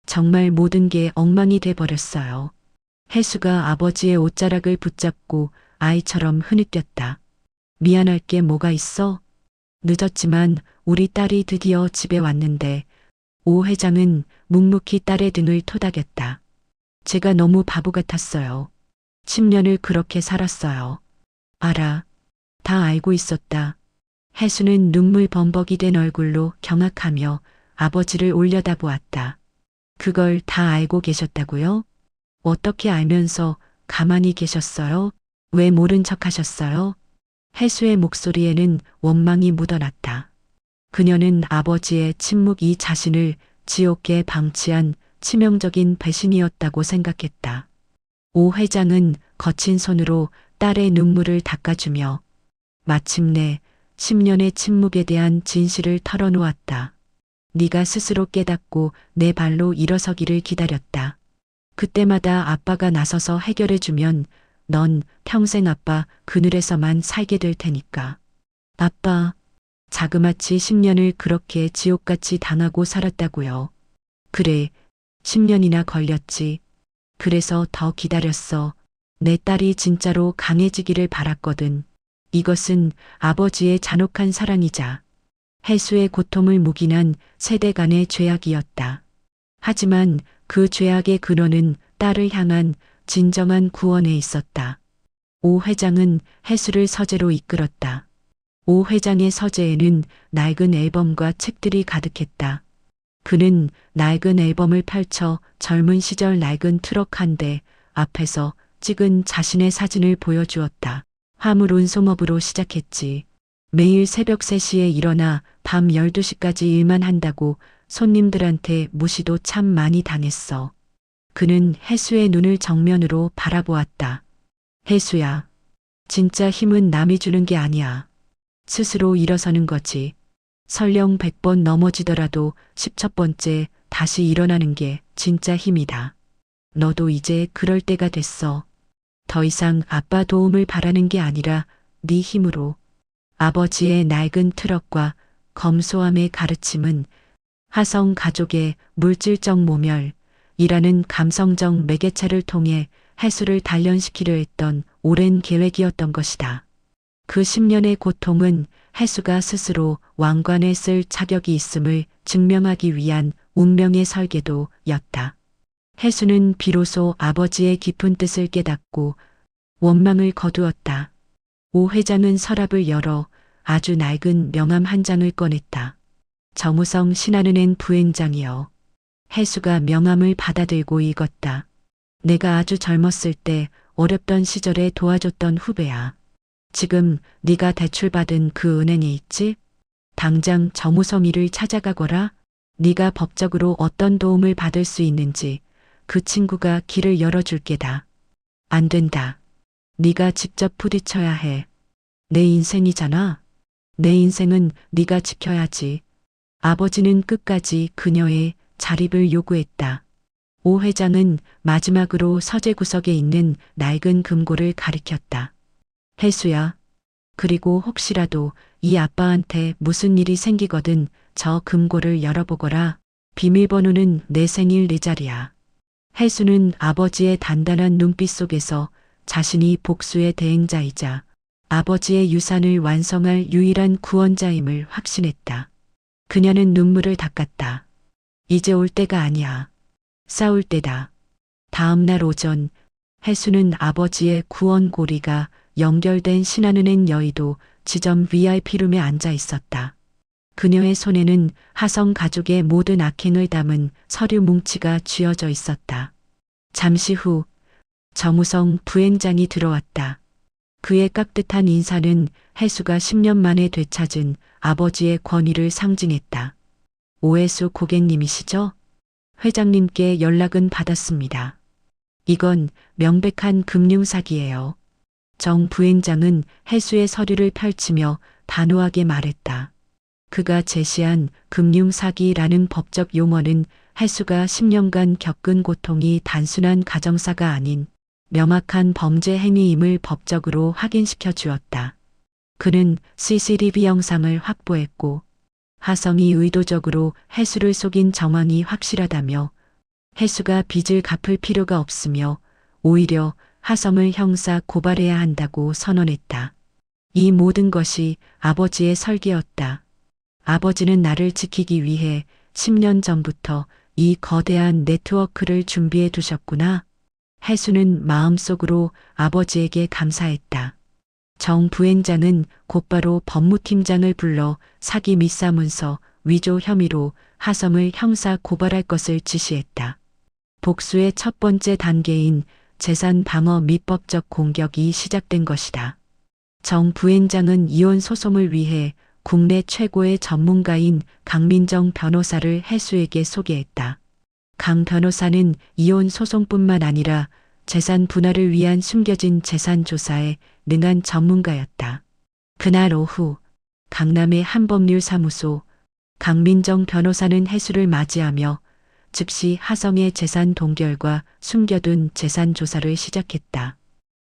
정말 모든 게 엉망이 돼버렸어요. 해수가 아버지의 옷자락을 붙잡고 아이처럼 흐느꼈다. 미안할 게 뭐가 있어? 늦었지만 우리 딸이 드디어 집에 왔는데 오 회장은 묵묵히 딸의 등을 토닥였다. 제가 너무 바보 같았어요. 10년을 그렇게 살았어요. 알아. 다 알고 있었다. 해수는 눈물 범벅이 된 얼굴로 경악하며 아버지를 올려다보았다. 그걸 다 알고 계셨다고요? 어떻게 알면서 가만히 계셨어요? 왜 모른 척 하셨어요? 해수의 목소리에는 원망이 묻어났다. 그녀는 아버지의 침묵이 자신을 지옥에 방치한 치명적인 배신이었다고 생각했다. 오 회장은 거친 손으로 딸의 눈물을 닦아주며 마침내 10년의 침묵에 대한 진실을 털어놓았다. 네가 스스로 깨닫고 내 발로 일어서기를 기다렸다. 그때마다 아빠가 나서서 해결해주면 넌 평생 아빠 그늘에서만 살게 될 테니까. 아빠, 자그마치 10년을 그렇게 지옥같이 당하고 살았다고요. 그래, 10년이나 걸렸지. 그래서 더 기다렸어. 내 딸이 진짜로 강해지기를 바랐거든. 이것은 아버지의 잔혹한 사랑이자 해수의 고통을 묵인한 세대 간의 죄악이었다. 하지만 그 죄악의 근원은 딸을 향한 진정한 구원에 있었다. 오 회장은 해수를 서재로 이끌었다. 오 회장의 서재에는 낡은 앨범과 책들이 가득했다. 그는 낡은 앨범을 펼쳐 젊은 시절 낡은 트럭 한 대 앞에서 찍은 자신의 사진을 보여주었다. 화물운송업으로 시작했지. 매일 새벽 3시에 일어나 밤 12시까지 일만 한다고 손님들한테 무시도 참 많이 당했어. 그는 해수의 눈을 정면으로 바라보았다. 해수야, 진짜 힘은 남이 주는 게 아니야. 스스로 일어서는 거지. 설령 100번 넘어지더라도 10첫 번째 다시 일어나는 게 진짜 힘이다. 너도 이제 그럴 때가 됐어. 더 이상 아빠 도움을 바라는 게 아니라 네 힘으로. 아버지의 낡은 트럭과 검소함의 가르침은 하성 가족의 물질적 모멸이라는 감성적 매개체를 통해 해수를 단련시키려 했던 오랜 계획이었던 것이다. 그 10년의 고통은 해수가 스스로 왕관을 쓸 자격이 있음을 증명하기 위한 운명의 설계도였다. 해수는 비로소 아버지의 깊은 뜻을 깨닫고 원망을 거두었다. 오 회장은 서랍을 열어 아주 낡은 명함 한 장을 꺼냈다. 정우성 신하은행 부행장이여. 해수가 명함을 받아들고 읽었다. 내가 아주 젊었을 때 어렵던 시절에 도와줬던 후배야. 지금 네가 대출받은 그 은행에 있지? 당장 정우성이를 찾아가거라. 네가 법적으로 어떤 도움을 받을 수 있는지 그 친구가 길을 열어줄 게다. 안 된다. 네가 직접 부딪혀야 해. 내 인생이잖아. 내 인생은 네가 지켜야지. 아버지는 끝까지 그녀의 자립을 요구했다. 오 회장은 마지막으로 서재 구석에 있는 낡은 금고를 가리켰다. 해수야. 그리고 혹시라도 이 아빠한테 무슨 일이 생기거든 저 금고를 열어보거라. 비밀번호는 내 생일 네 자리야. 해수는 아버지의 단단한 눈빛 속에서 자신이 복수의 대행자이자 아버지의 유산을 완성할 유일한 구원자임을 확신했다. 그녀는 눈물을 닦았다. 이제 올 때가 아니야. 싸울 때다. 다음 날 오전 해수는 아버지의 구원 고리가 연결된 신한은행 여의도 지점 VIP룸에 앉아 있었다. 그녀의 손에는 하성 가족의 모든 악행을 담은 서류 뭉치가 쥐어져 있었다. 잠시 후 정우성 부행장이 들어왔다. 그의 깍듯한 인사는 해수가 10년 만에 되찾은 아버지의 권위를 상징했다. 오해수 고객님이시죠? 회장님께 연락은 받았습니다. 이건 명백한 금융사기예요. 정 부행장은 해수의 서류를 펼치며 단호하게 말했다. 그가 제시한 금융사기라는 법적 용어는 해수가 10년간 겪은 고통이 단순한 가정사가 아닌 명확한 범죄 행위임을 법적으로 확인시켜 주었다. 그는 CCTV 영상을 확보했고 하성이 의도적으로 해수를 속인 정황이 확실하다며 해수가 빚을 갚을 필요가 없으며 오히려 하성을 형사 고발해야 한다고 선언했다. 이 모든 것이 아버지의 설계였다. 아버지는 나를 지키기 위해 10년 전부터 이 거대한 네트워크를 준비해 두셨구나. 해수는 마음속으로 아버지에게 감사했다. 정 부행장은 곧바로 법무팀장을 불러 사기 미사문서 위조 혐의로 하성을 형사 고발할 것을 지시했다. 복수의 첫 번째 단계인 재산 방어 및 법적 공격이 시작된 것이다. 정 부행장은 이혼 소송을 위해 국내 최고의 전문가인 강민정 변호사를 해수에게 소개했다. 강 변호사는 이혼 소송뿐만 아니라 재산 분할을 위한 숨겨진 재산 조사에 능한 전문가였다. 그날 오후 강남의 한 법률사무소 강민정 변호사는 해수를 맞이하며 즉시 하성의 재산 동결과 숨겨둔 재산 조사를 시작했다.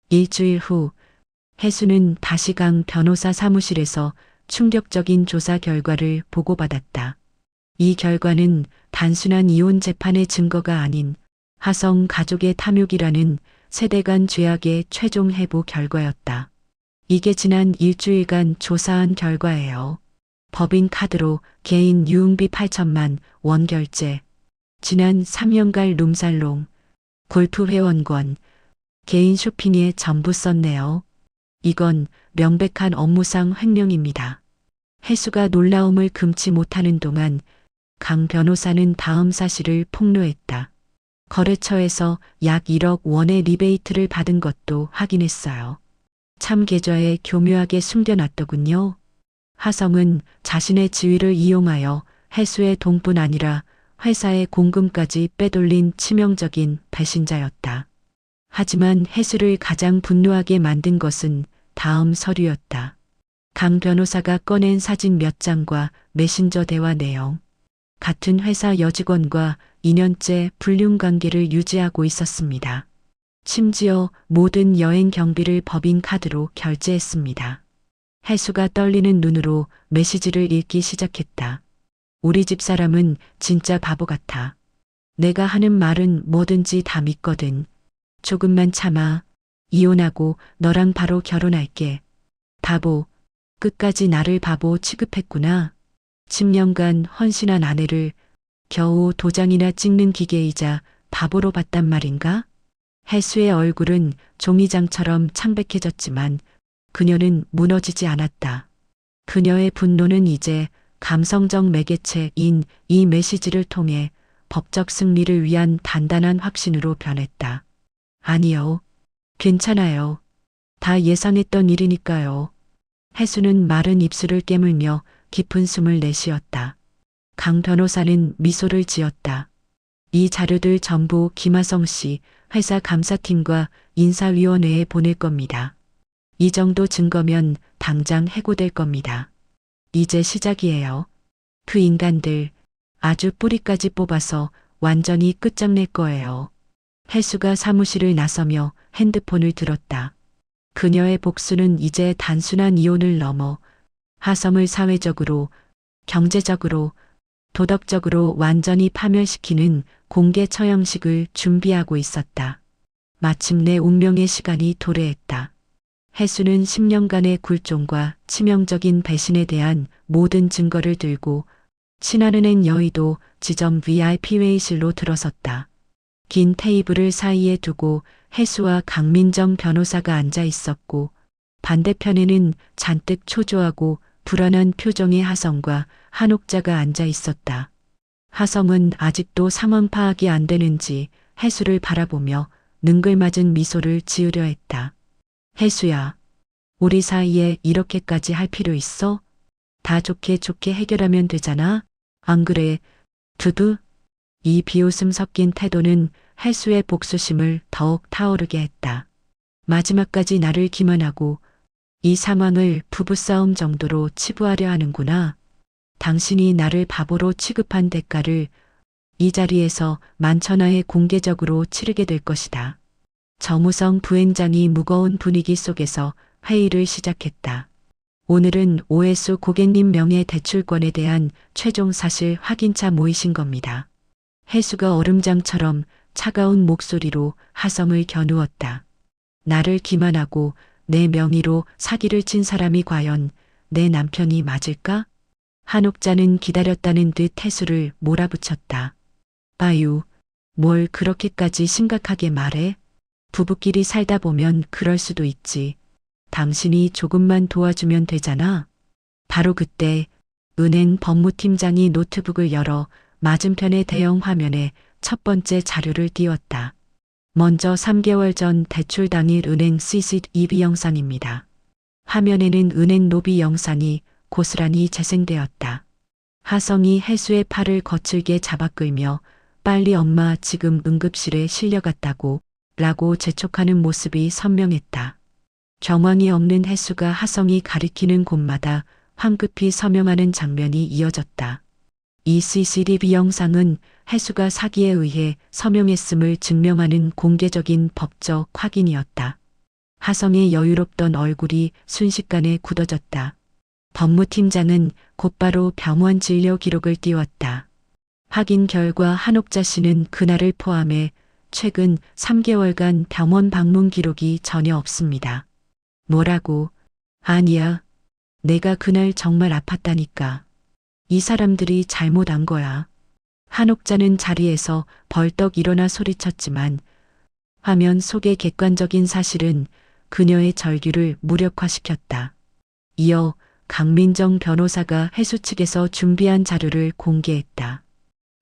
일주일 후 해수는 다시 강 변호사 사무실에서 충격적인 조사 결과를 보고받았다. 이 결과는 단순한 이혼 재판의 증거가 아닌 하성 가족의 탐욕이라는 세대간 죄악의 최종 해부 결과였다. 이게 지난 일주일간 조사한 결과예요. 법인 카드로 개인 유흥비 8천만 원 결제, 지난 3년간 룸살롱, 골프 회원권, 개인 쇼핑에 전부 썼네요. 이건 명백한 업무상 횡령입니다. 해수가 놀라움을 금치 못하는 동안 강 변호사는 다음 사실을 폭로했다. 거래처에서 약 1억 원의 리베이트를 받은 것도 확인했어요. 참 계좌에 교묘하게 숨겨놨더군요. 하성은 자신의 지위를 이용하여 해수의 돈뿐 아니라 회사의 공금까지 빼돌린 치명적인 배신자였다. 하지만 해수를 가장 분노하게 만든 것은 다음 서류였다. 강 변호사가 꺼낸 사진 몇 장과 메신저 대화 내용. 같은 회사 여직원과 2년째 불륜 관계를 유지하고 있었습니다. 심지어 모든 여행 경비를 법인 카드로 결제했습니다. 해수가 떨리는 눈으로 메시지를 읽기 시작했다. 우리 집 사람은 진짜 바보 같아. 내가 하는 말은 뭐든지 다 믿거든. 조금만 참아. 이혼하고 너랑 바로 결혼할게. 바보. 끝까지 나를 바보 취급했구나. 10년간 헌신한 아내를 겨우 도장이나 찍는 기계이자 바보로 봤단 말인가? 해수의 얼굴은 종이장처럼 창백해졌지만 그녀는 무너지지 않았다. 그녀의 분노는 이제 감성적 매개체인 이 메시지를 통해 법적 승리를 위한 단단한 확신으로 변했다. 아니요. 괜찮아요. 다 예상했던 일이니까요. 해수는 마른 입술을 깨물며 깊은 숨을 내쉬었다. 강 변호사는 미소를 지었다. 이 자료들 전부 김하성 씨 회사 감사팀과 인사위원회에 보낼 겁니다. 이 정도 증거면 당장 해고될 겁니다. 이제 시작이에요. 그 인간들 아주 뿌리까지 뽑아서 완전히 끝장낼 거예요. 해수가 사무실을 나서며 핸드폰을 들었다. 그녀의 복수는 이제 단순한 이혼을 넘어 하성을 사회적으로, 경제적으로, 도덕적으로 완전히 파멸시키는 공개 처형식을 준비하고 있었다. 마침내 운명의 시간이 도래했다. 해수는 10년간의 굴종과 치명적인 배신에 대한 모든 증거를 들고 신한은행 여의도 지점 VIP 회의실로 들어섰다. 긴 테이블을 사이에 두고 해수와 강민정 변호사가 앉아 있었고 반대편에는 잔뜩 초조하고 불안한 표정의 하성과 한옥자가 앉아 있었다. 하성은 아직도 상황 파악이 안 되는지 해수를 바라보며 능글맞은 미소를 지으려 했다. 혜수야, 우리 사이에 이렇게까지 할 필요 있어? 다 좋게 좋게 해결하면 되잖아. 안 그래? 두두? 이 비웃음 섞인 태도는 혜수의 복수심을 더욱 타오르게 했다. 마지막까지 나를 기만하고 이 상황을 부부싸움 정도로 치부하려 하는구나. 당신이 나를 바보로 취급한 대가를 이 자리에서 만천하에 공개적으로 치르게 될 것이다. 정우성 부행장이 무거운 분위기 속에서 회의를 시작했다. 오늘은 오해수 고객님 명의 대출권에 대한 최종 사실 확인차 모이신 겁니다. 혜수가 얼음장처럼 차가운 목소리로 하성을 겨누었다. 나를 기만하고 내 명의로 사기를 친 사람이 과연 내 남편이 맞을까? 한옥자는 기다렸다는 듯 혜수를 몰아붙였다. 아유, 뭘 그렇게까지 심각하게 말해? 부부끼리 살다 보면 그럴 수도 있지. 당신이 조금만 도와주면 되잖아. 바로 그때 은행 법무팀장이 노트북을 열어 맞은편의 대형 화면에 첫 번째 자료를 띄웠다. 먼저 3개월 전 대출 당일 은행 CCTV 영상입니다. 화면에는 은행 로비 영상이 고스란히 재생되었다. 하성이 혜수의 팔을 거칠게 잡아 끌며 빨리 엄마 지금 응급실에 실려갔다고 라고 재촉하는 모습이 선명했다. 경황이 없는 혜수가 하성이 가리키는 곳마다 황급히 서명하는 장면이 이어졌다. 이 CCTV 영상은 혜수가 사기에 의해 서명했음을 증명하는 공개적인 법적 확인이었다. 하성의 여유롭던 얼굴이 순식간에 굳어졌다. 법무팀장은 곧바로 병원 진료 기록을 띄웠다. 확인 결과 한옥자 씨는 그날을 포함해 최근 3개월간 병원 방문 기록이 전혀 없습니다. 뭐라고? 아니야. 내가 그날 정말 아팠다니까. 이 사람들이 잘못 안 거야. 한옥자는 자리에서 벌떡 일어나 소리쳤지만 화면 속의 객관적인 사실은 그녀의 절규를 무력화시켰다. 이어 강민정 변호사가 혜수 측에서 준비한 자료를 공개했다.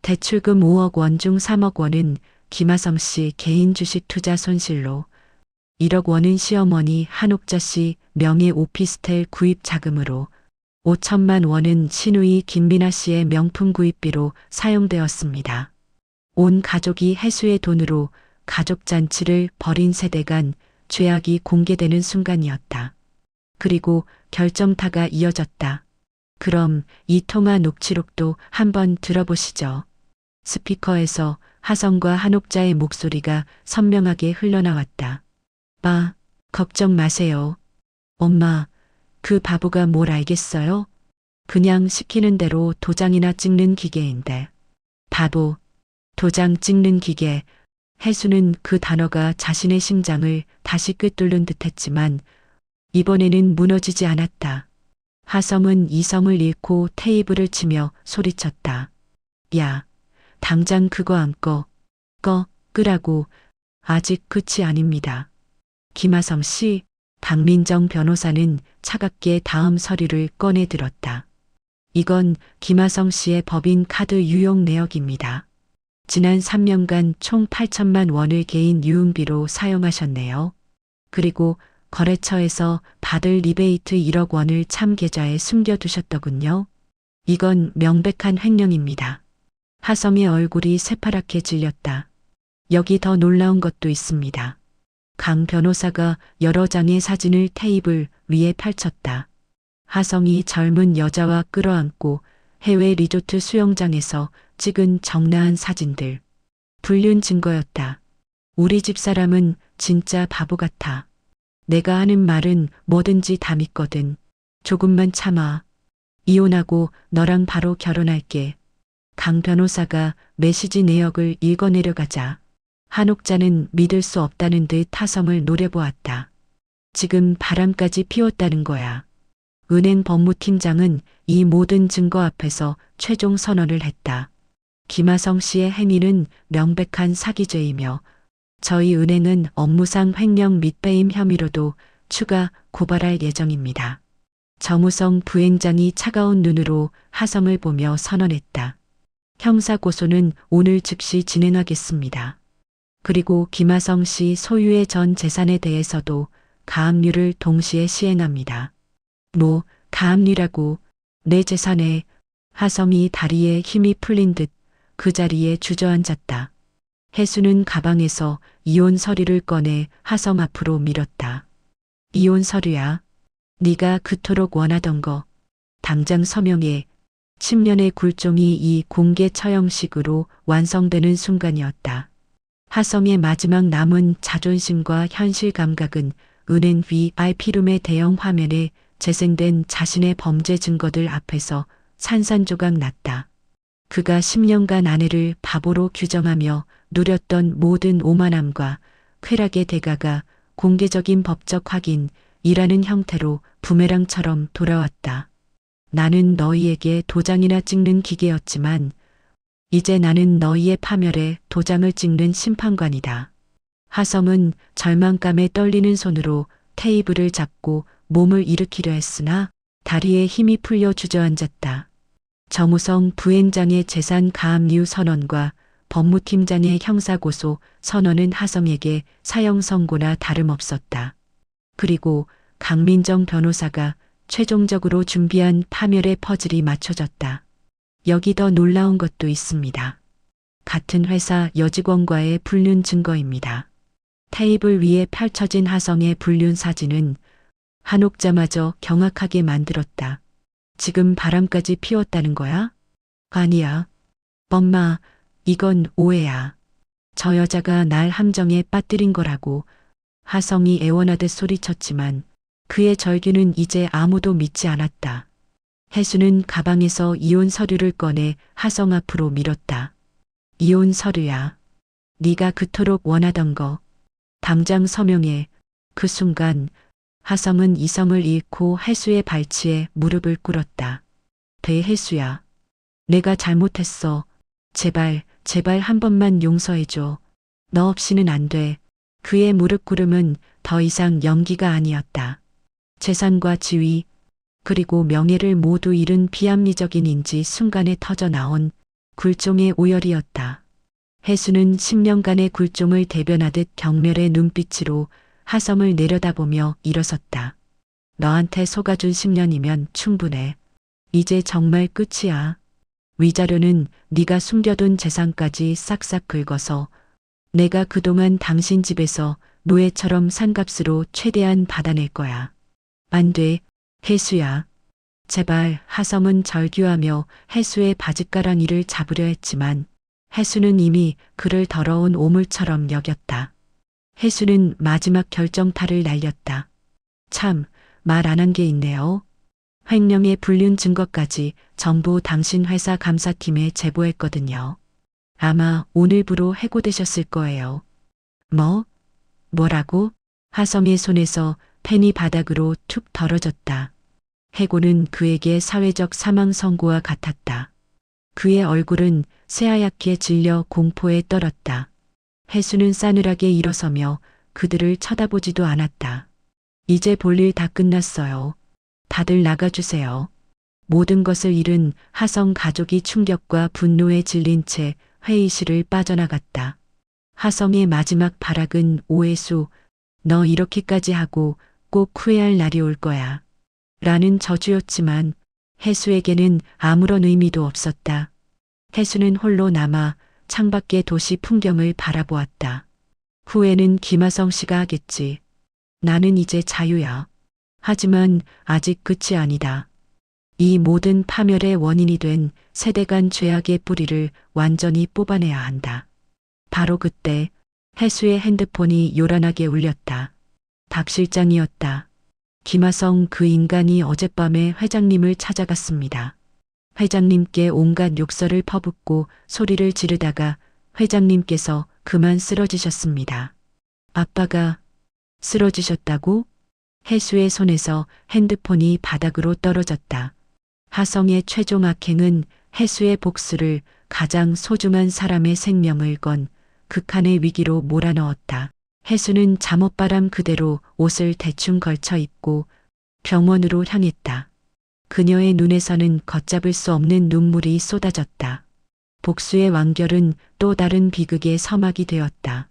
대출금 5억 원 중 3억 원은 김하성 씨 개인 주식 투자 손실로 1억 원은 시어머니 한옥자 씨 명의 오피스텔 구입 자금으로 5천만 원은 시누이 김민아 씨의 명품 구입비로 사용되었습니다. 온 가족이 혜수의 돈으로 가족 잔치를 벌인 세대 간 죄악이 공개되는 순간이었다. 그리고 결정타가 이어졌다. 그럼 이 통화 녹취록도 한번 들어보시죠. 스피커에서 하성과 한옥자의 목소리가 선명하게 흘러나왔다. 걱정 마세요. 엄마, 그 바보가 뭘 알겠어요? 그냥 시키는 대로 도장이나 찍는 기계인데. 바보, 도장 찍는 기계. 혜수는 그 단어가 자신의 심장을 다시 꿰뚫는 듯했지만 이번에는 무너지지 않았다. 하성은 이성을 잃고 테이블을 치며 소리쳤다. 야, 당장 그거 안 끄라고. 아직 끝이 아닙니다. 김하성 씨, 박민정 변호사는 차갑게 다음 서류를 꺼내 들었다. 이건 김하성 씨의 법인 카드 유용 내역입니다. 지난 3년간 총 8천만 원을 개인 유흥비로 사용하셨네요. 그리고 거래처에서 받을 리베이트 1억 원을 참 계좌에 숨겨두셨더군요. 이건 명백한 횡령입니다. 하성의 얼굴이 새파랗게 질렸다. 여기 더 놀라운 것도 있습니다. 강 변호사가 여러 장의 사진을 테이블 위에 펼쳤다. 하성이 젊은 여자와 끌어안고 해외 리조트 수영장에서 찍은 적나한 사진들. 불륜 증거였다. 우리 집 사람은 진짜 바보 같아. 내가 하는 말은 뭐든지 다 믿거든. 조금만 참아. 이혼하고 너랑 바로 결혼할게. 강 변호사가 메시지 내역을 읽어내려가자 한옥자는 믿을 수 없다는 듯 하성을 노려보았다. 지금 바람까지 피웠다는 거야. 은행 법무팀장은 이 모든 증거 앞에서 최종 선언을 했다. 김하성 씨의 행위는 명백한 사기죄이며 저희 은행은 업무상 횡령 및 배임 혐의로도 추가 고발할 예정입니다. 정우성 부행장이 차가운 눈으로 하성을 보며 선언했다. 형사고소는 오늘 즉시 진행하겠습니다. 그리고 김하성 씨 소유의 전 재산에 대해서도 가압류를 동시에 시행합니다. 뭐, 가압류라고 내 재산에. 하성이 다리에 힘이 풀린 듯 그 자리에 주저앉았다. 혜수는 가방에서 이혼 서류를 꺼내 하성 앞으로 밀었다. 이혼 서류야. 네가 그토록 원하던 거. 당장 서명해. 10년의 굴종이 이 공개 처형식으로 완성되는 순간이었다. 하성의 마지막 남은 자존심과 현실 감각은 은행 VIP룸의 대형 화면에 재생된 자신의 범죄 증거들 앞에서 산산조각 났다. 그가 10년간 아내를 바보로 규정하며 누렸던 모든 오만함과 쾌락의 대가가 공개적인 법적 확인이라는 형태로 부메랑처럼 돌아왔다. 나는 너희에게 도장이나 찍는 기계였지만 이제 나는 너희의 파멸에 도장을 찍는 심판관이다. 하성은 절망감에 떨리는 손으로 테이블을 잡고 몸을 일으키려 했으나 다리에 힘이 풀려 주저앉았다. 정우성 부행장의 재산 가압류 선언과 법무팀장의 형사고소 선언은 하성에게 사형 선고나 다름없었다. 그리고 강민정 변호사가 최종적으로 준비한 파멸의 퍼즐이 맞춰졌다. 여기 더 놀라운 것도 있습니다. 같은 회사 여직원과의 불륜 증거입니다. 테이블 위에 펼쳐진 하성의 불륜 사진은 한옥자마저 경악하게 만들었다. 지금 바람까지 피웠다는 거야? 아니야. 엄마, 이건 오해야. 저 여자가 날 함정에 빠뜨린 거라고. 하성이 애원하듯 소리쳤지만 그의 절규는 이제 아무도 믿지 않았다. 혜수는 가방에서 이혼 서류를 꺼내 하성 앞으로 밀었다. 이혼 서류야. 네가 그토록 원하던 거. 당장 서명해. 그 순간 하성은 이성을 잃고 혜수의 발치에 무릎을 꿇었다. 배혜수야. 내가 잘못했어. 제발, 제발 한 번만 용서해줘. 너 없이는 안 돼. 그의 무릎 꿇음은 더 이상 연기가 아니었다. 재산과 지위, 그리고 명예를 모두 잃은 비합리적인 인지 순간에 터져 나온 굴종의 오열이었다. 혜수는 10년간의 굴종을 대변하듯 경멸의 눈빛으로 하성을 내려다보며 일어섰다. 너한테 속아준 10년이면 충분해. 이제 정말 끝이야. 위자료는 네가 숨겨둔 재산까지 싹싹 긁어서 내가 그동안 당신 집에서 노예처럼 산 값으로 최대한 받아낼 거야. 안 돼, 혜수야. 제발. 하성은 절규하며 혜수의 바짓가랑이를 잡으려 했지만 혜수는 이미 그를 더러운 오물처럼 여겼다. 혜수는 마지막 결정타를 날렸다. 참, 말 안 한 게 있네요. 횡령의 불륜 증거까지 전부 당신 회사 감사팀에 제보했거든요. 아마 오늘부로 해고되셨을 거예요. 뭐라고? 하성의 손에서 펜이 바닥으로 툭 떨어졌다. 해고는 그에게 사회적 사망 선고와 같았다. 그의 얼굴은 새하얗게 질려 공포에 떨었다. 혜수는 싸늘하게 일어서며 그들을 쳐다보지도 않았다. 이제 볼일 다 끝났어요. 다들 나가주세요. 모든 것을 잃은 하성 가족이 충격과 분노에 질린 채 회의실을 빠져나갔다. 하성의 마지막 발악은 오해수, 너 이렇게까지 하고 꼭 후회할 날이 올 거야. 라는 저주였지만 혜수에게는 아무런 의미도 없었다. 혜수는 홀로 남아 창밖의 도시 풍경을 바라보았다. 후회는 김하성 씨가 하겠지. 나는 이제 자유야. 하지만 아직 끝이 아니다. 이 모든 파멸의 원인이 된 세대 간 죄악의 뿌리를 완전히 뽑아내야 한다. 바로 그때 혜수의 핸드폰이 요란하게 울렸다. 박 실장이었다. 김하성 그 인간이 어젯밤에 회장님을 찾아갔습니다. 회장님께 온갖 욕설을 퍼붓고 소리를 지르다가 회장님께서 그만 쓰러지셨습니다. 아빠가 쓰러지셨다고? 혜수의 손에서 핸드폰이 바닥으로 떨어졌다. 하성의 최종 악행은 혜수의 복수를, 가장 소중한 사람의 생명을 건 극한의 위기로 몰아넣었다. 혜수는 잠옷바람 그대로 옷을 대충 걸쳐 입고 병원으로 향했다. 그녀의 눈에서는 걷잡을 수 없는 눈물이 쏟아졌다. 복수의 완결은 또 다른 비극의 서막이 되었다.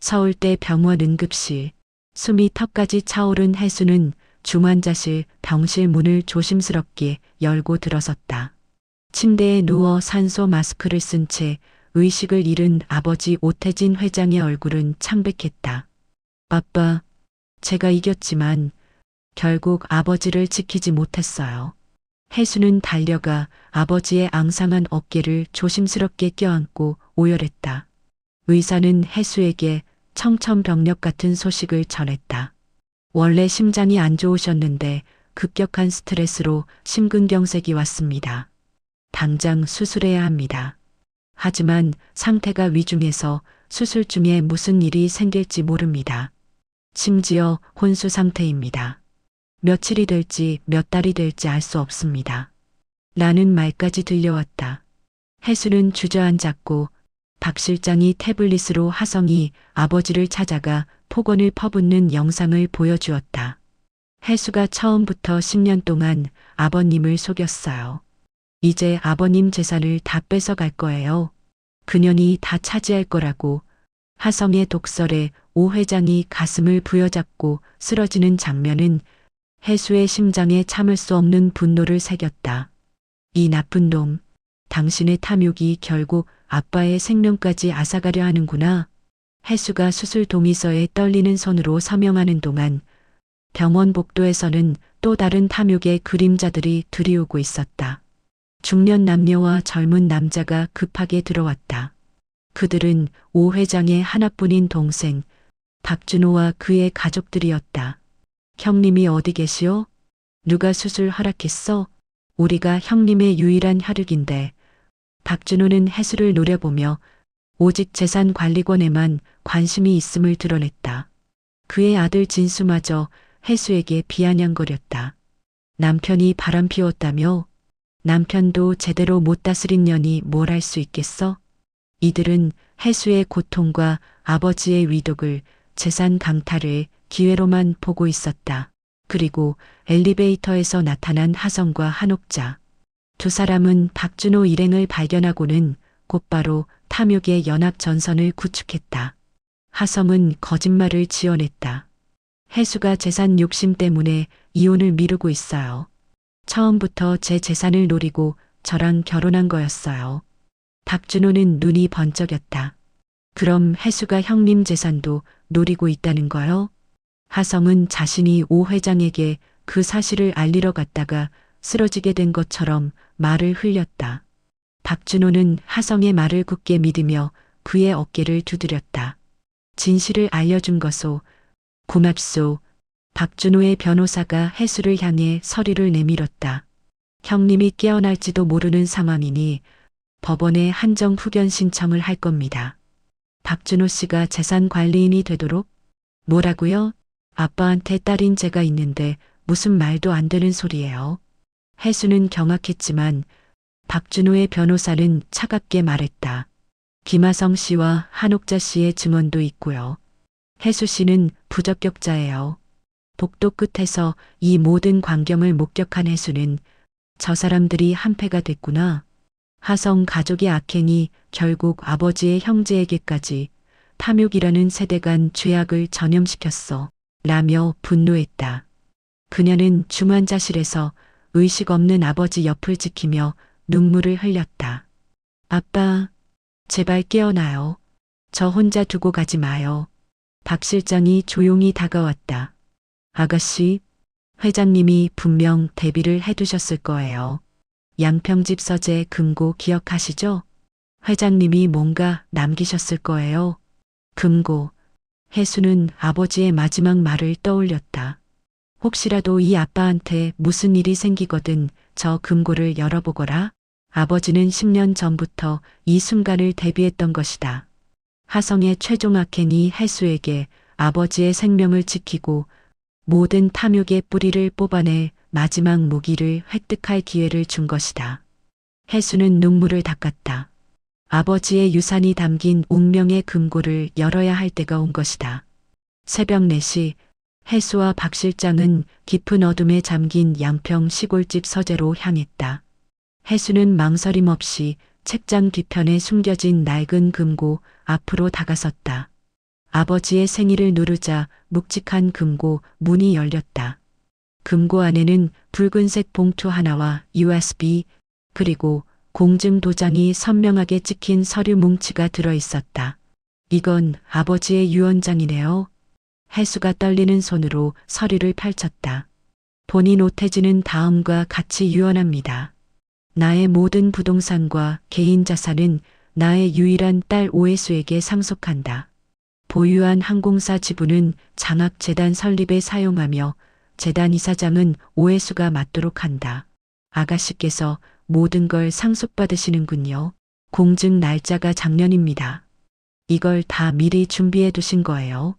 서울대 병원 응급실. 숨이 턱까지 차오른 해수는 중환자실 병실 문을 조심스럽게 열고 들어섰다. 침대에 누워 산소 마스크를 쓴 채 의식을 잃은 아버지 오태진 회장의 얼굴은 창백했다. 아빠, 제가 이겼지만 결국 아버지를 지키지 못했어요. 해수는 달려가 아버지의 앙상한 어깨를 조심스럽게 껴안고 오열했다. 의사는 해수에게 청천벽력 같은 소식을 전했다. 원래 심장이 안 좋으셨는데 급격한 스트레스로 심근경색이 왔습니다. 당장 수술해야 합니다. 하지만 상태가 위중해서 수술 중에 무슨 일이 생길지 모릅니다. 심지어 혼수 상태입니다. 며칠이 될지 몇 달이 될지 알 수 없습니다. 라는 말까지 들려왔다. 해수는 주저앉았고 박 실장이 태블릿으로 하성이 아버지를 찾아가 폭언을 퍼붓는 영상을 보여주었다. 해수가 처음부터 10년 동안 아버님을 속였어요. 이제 아버님 재산을 다 뺏어갈 거예요. 그년이 다 차지할 거라고. 하성의 독설에 오 회장이 가슴을 부여잡고 쓰러지는 장면은 해수의 심장에 참을 수 없는 분노를 새겼다. 이 나쁜 놈, 당신의 탐욕이 결국 아빠의 생명까지 앗아가려 하는구나. 해수가 수술 동의서에 떨리는 손으로 서명하는 동안 병원 복도에서는 또 다른 탐욕의 그림자들이 들이오고 있었다. 중년 남녀와 젊은 남자가 급하게 들어왔다. 그들은 오 회장의 하나뿐인 동생 박준호와 그의 가족들이었다. 형님이 어디 계시오? 누가 수술 허락했어? 우리가 형님의 유일한 혈육인데. 박준호는 해수를 노려보며 오직 재산관리권에만 관심이 있음을 드러냈다. 그의 아들 진수마저 해수에게 비아냥거렸다. 남편이 바람피웠다며? 남편도 제대로 못 다스린 년이 뭘 할 수 있겠어? 이들은 해수의 고통과 아버지의 위독을, 재산 강탈을 기회로만 보고 있었다. 그리고 엘리베이터에서 나타난 하성과 한옥자. 두 사람은 박준호 일행을 발견하고는 곧바로 탐욕의 연합 전선을 구축했다. 하성은 거짓말을 지어냈다. 해수가 재산 욕심 때문에 이혼을 미루고 있어요. 처음부터 제 재산을 노리고 저랑 결혼한 거였어요. 박준호는 눈이 번쩍였다. 그럼 해수가 형님 재산도 노리고 있다는 거요? 하성은 자신이 오 회장에게 그 사실을 알리러 갔다가 쓰러지게 된 것처럼 말을 흘렸다. 박준호는 하성의 말을 굳게 믿으며 그의 어깨를 두드렸다. 진실을 알려준 것소. 고맙소. 박준호의 변호사가 해수를 향해 서류를 내밀었다. 형님이 깨어날지도 모르는 상황이니 법원에 한정 후견 신청을 할 겁니다. 박준호 씨가 재산관리인이 되도록? 뭐라고요? 아빠한테 딸인 제가 있는데 무슨 말도 안 되는 소리예요. 해수는 경악했지만 박준호의 변호사는 차갑게 말했다. 김하성 씨와 한옥자 씨의 증언도 있고요. 해수 씨는 부적격자예요. 복도 끝에서 이 모든 광경을 목격한 해수는 저 사람들이 한패가 됐구나. 하성 가족의 악행이 결국 아버지의 형제에게까지 탐욕이라는 세대간 죄악을 전염시켰어. 라며 분노했다. 그녀는 중환자실에서 의식 없는 아버지 옆을 지키며 눈물을 흘렸다. 아빠, 제발 깨어나요. 저 혼자 두고 가지 마요. 박 실장이 조용히 다가왔다. 아가씨, 회장님이 분명 대비를 해두셨을 거예요. 양평집 서재 금고 기억하시죠? 회장님이 뭔가 남기셨을 거예요. 금고. 해수는 아버지의 마지막 말을 떠올렸다. 혹시라도 이 아빠한테 무슨 일이 생기거든 저 금고를 열어보거라. 아버지는 10년 전부터 이 순간을 대비했던 것이다. 하성의 최종 악행이 해수에게 아버지의 생명을 지키고 모든 탐욕의 뿌리를 뽑아낼 마지막 무기를 획득할 기회를 준 것이다. 해수는 눈물을 닦았다. 아버지의 유산이 담긴 운명의 금고를 열어야 할 때가 온 것이다. 새벽 4시 해수와 박 실장은 깊은 어둠에 잠긴 양평 시골집 서재로 향했다. 해수는 망설임 없이 책장 뒤편에 숨겨진 낡은 금고 앞으로 다가섰다. 아버지의 생일을 누르자 묵직한 금고 문이 열렸다. 금고 안에는 붉은색 봉투 하나와 USB 그리고 공증 도장이 선명하게 찍힌 서류 뭉치가 들어 있었다. 이건 아버지의 유언장이네요. 혜수가 떨리는 손으로 서류를 펼쳤다. 본인 오태진은 다음과 같이 유언합니다. 나의 모든 부동산과 개인 자산은 나의 유일한 딸 오혜수에게 상속한다. 보유한 항공사 지분은 장학재단 설립에 사용하며 재단 이사장은 오혜수가 맡도록 한다. 아가씨께서 모든 걸 상속받으시는군요. 공증 날짜가 작년입니다. 이걸 다 미리 준비해 두신 거예요.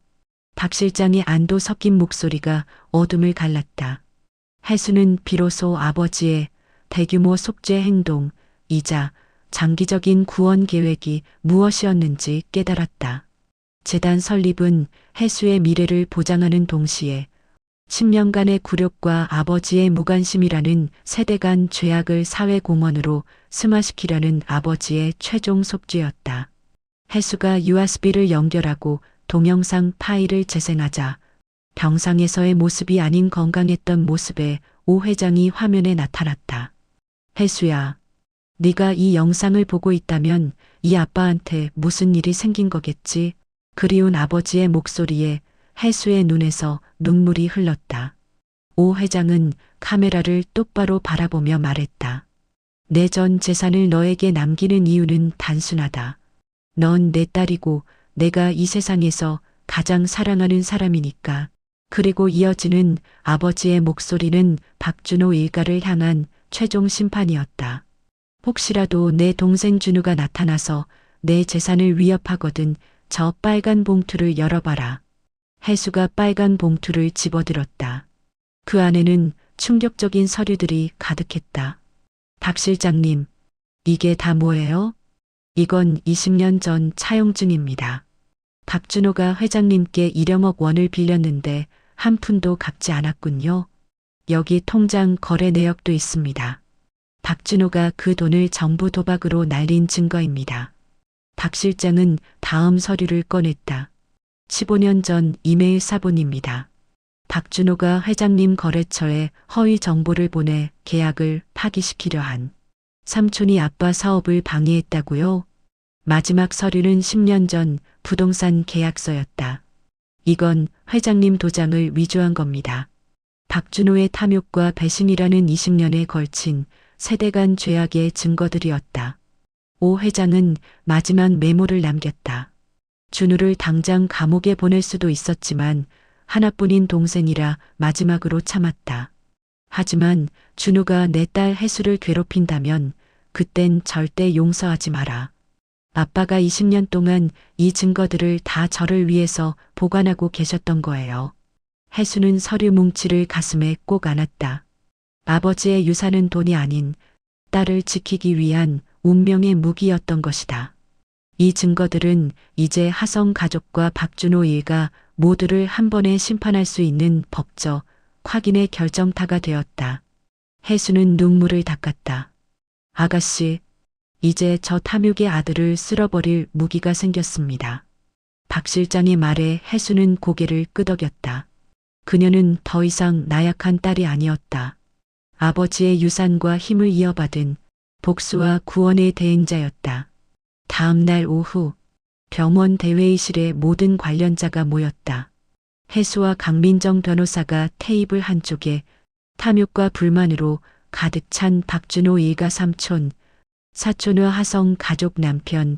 박 실장의 안도 섞인 목소리가 어둠을 갈랐다. 혜수는 비로소 아버지의 대규모 속죄 행동이자 장기적인 구원 계획이 무엇이었는지 깨달았다. 재단 설립은 혜수의 미래를 보장하는 동시에 10년간의 굴욕과 아버지의 무관심이라는 세대 간 죄악을 사회공헌으로 승화시키려는 아버지의 최종 속죄였다. 혜수가 USB를 연결하고 동영상 파일을 재생하자 병상에서의 모습이 아닌 건강했던 모습의 오 회장이 화면에 나타났다. 혜수야, 네가 이 영상을 보고 있다면 이 아빠한테 무슨 일이 생긴 거겠지? 그리운 아버지의 목소리에 혜수의 눈에서 눈물이 흘렀다. 오 회장은 카메라를 똑바로 바라보며 말했다. 내 전 재산을 너에게 남기는 이유는 단순하다. 넌 내 딸이고 내가 이 세상에서 가장 사랑하는 사람이니까. 그리고 이어지는 아버지의 목소리는 박준호 일가를 향한 최종 심판이었다. 혹시라도 내 동생 준우가 나타나서 내 재산을 위협하거든 저 빨간 봉투를 열어봐라. 혜수가 빨간 봉투를 집어들었다. 그 안에는 충격적인 서류들이 가득했다. 박 실장님, 이게 다 뭐예요? 이건 20년 전 차용증입니다. 박준호가 회장님께 1억억 원을 빌렸는데 한 푼도 갚지 않았군요. 여기 통장 거래 내역도 있습니다. 박준호가 그 돈을 전부 도박으로 날린 증거입니다. 박 실장은 다음 서류를 꺼냈다. 15년 전 이메일 사본입니다. 박준호가 회장님 거래처에 허위 정보를 보내 계약을 파기시키려 한 삼촌이 아빠 사업을 방해했다고요? 마지막 서류는 10년 전 부동산 계약서였다. 이건 회장님 도장을 위조한 겁니다. 박준호의 탐욕과 배신이라는 20년에 걸친 세대 간 죄악의 증거들이었다. 오 회장은 마지막 메모를 남겼다. 준우를 당장 감옥에 보낼 수도 있었지만 하나뿐인 동생이라 마지막으로 참았다. 하지만 준우가 내 딸 혜수를 괴롭힌다면 그땐 절대 용서하지 마라. 아빠가 20년 동안 이 증거들을 다 저를 위해서 보관하고 계셨던 거예요. 혜수는 서류 뭉치를 가슴에 꼭 안았다. 아버지의 유산은 돈이 아닌 딸을 지키기 위한 운명의 무기였던 것이다. 이 증거들은 이제 하성 가족과 박준호 일가 모두를 한 번에 심판할 수 있는 법적 확인의 결정타가 되었다. 혜수는 눈물을 닦았다. 아가씨, 이제 저 탐욕의 아들을 쓸어버릴 무기가 생겼습니다. 박 실장의 말에 혜수는 고개를 끄덕였다. 그녀는 더 이상 나약한 딸이 아니었다. 아버지의 유산과 힘을 이어받은 복수와 구원의 대행자였다. 다음 날 오후 병원 대회의실에 모든 관련자가 모였다. 혜수와 강민정 변호사가 테이블 한쪽에 탐욕과 불만으로 가득 찬 박준호 일가 삼촌, 사촌과 하성 가족 남편,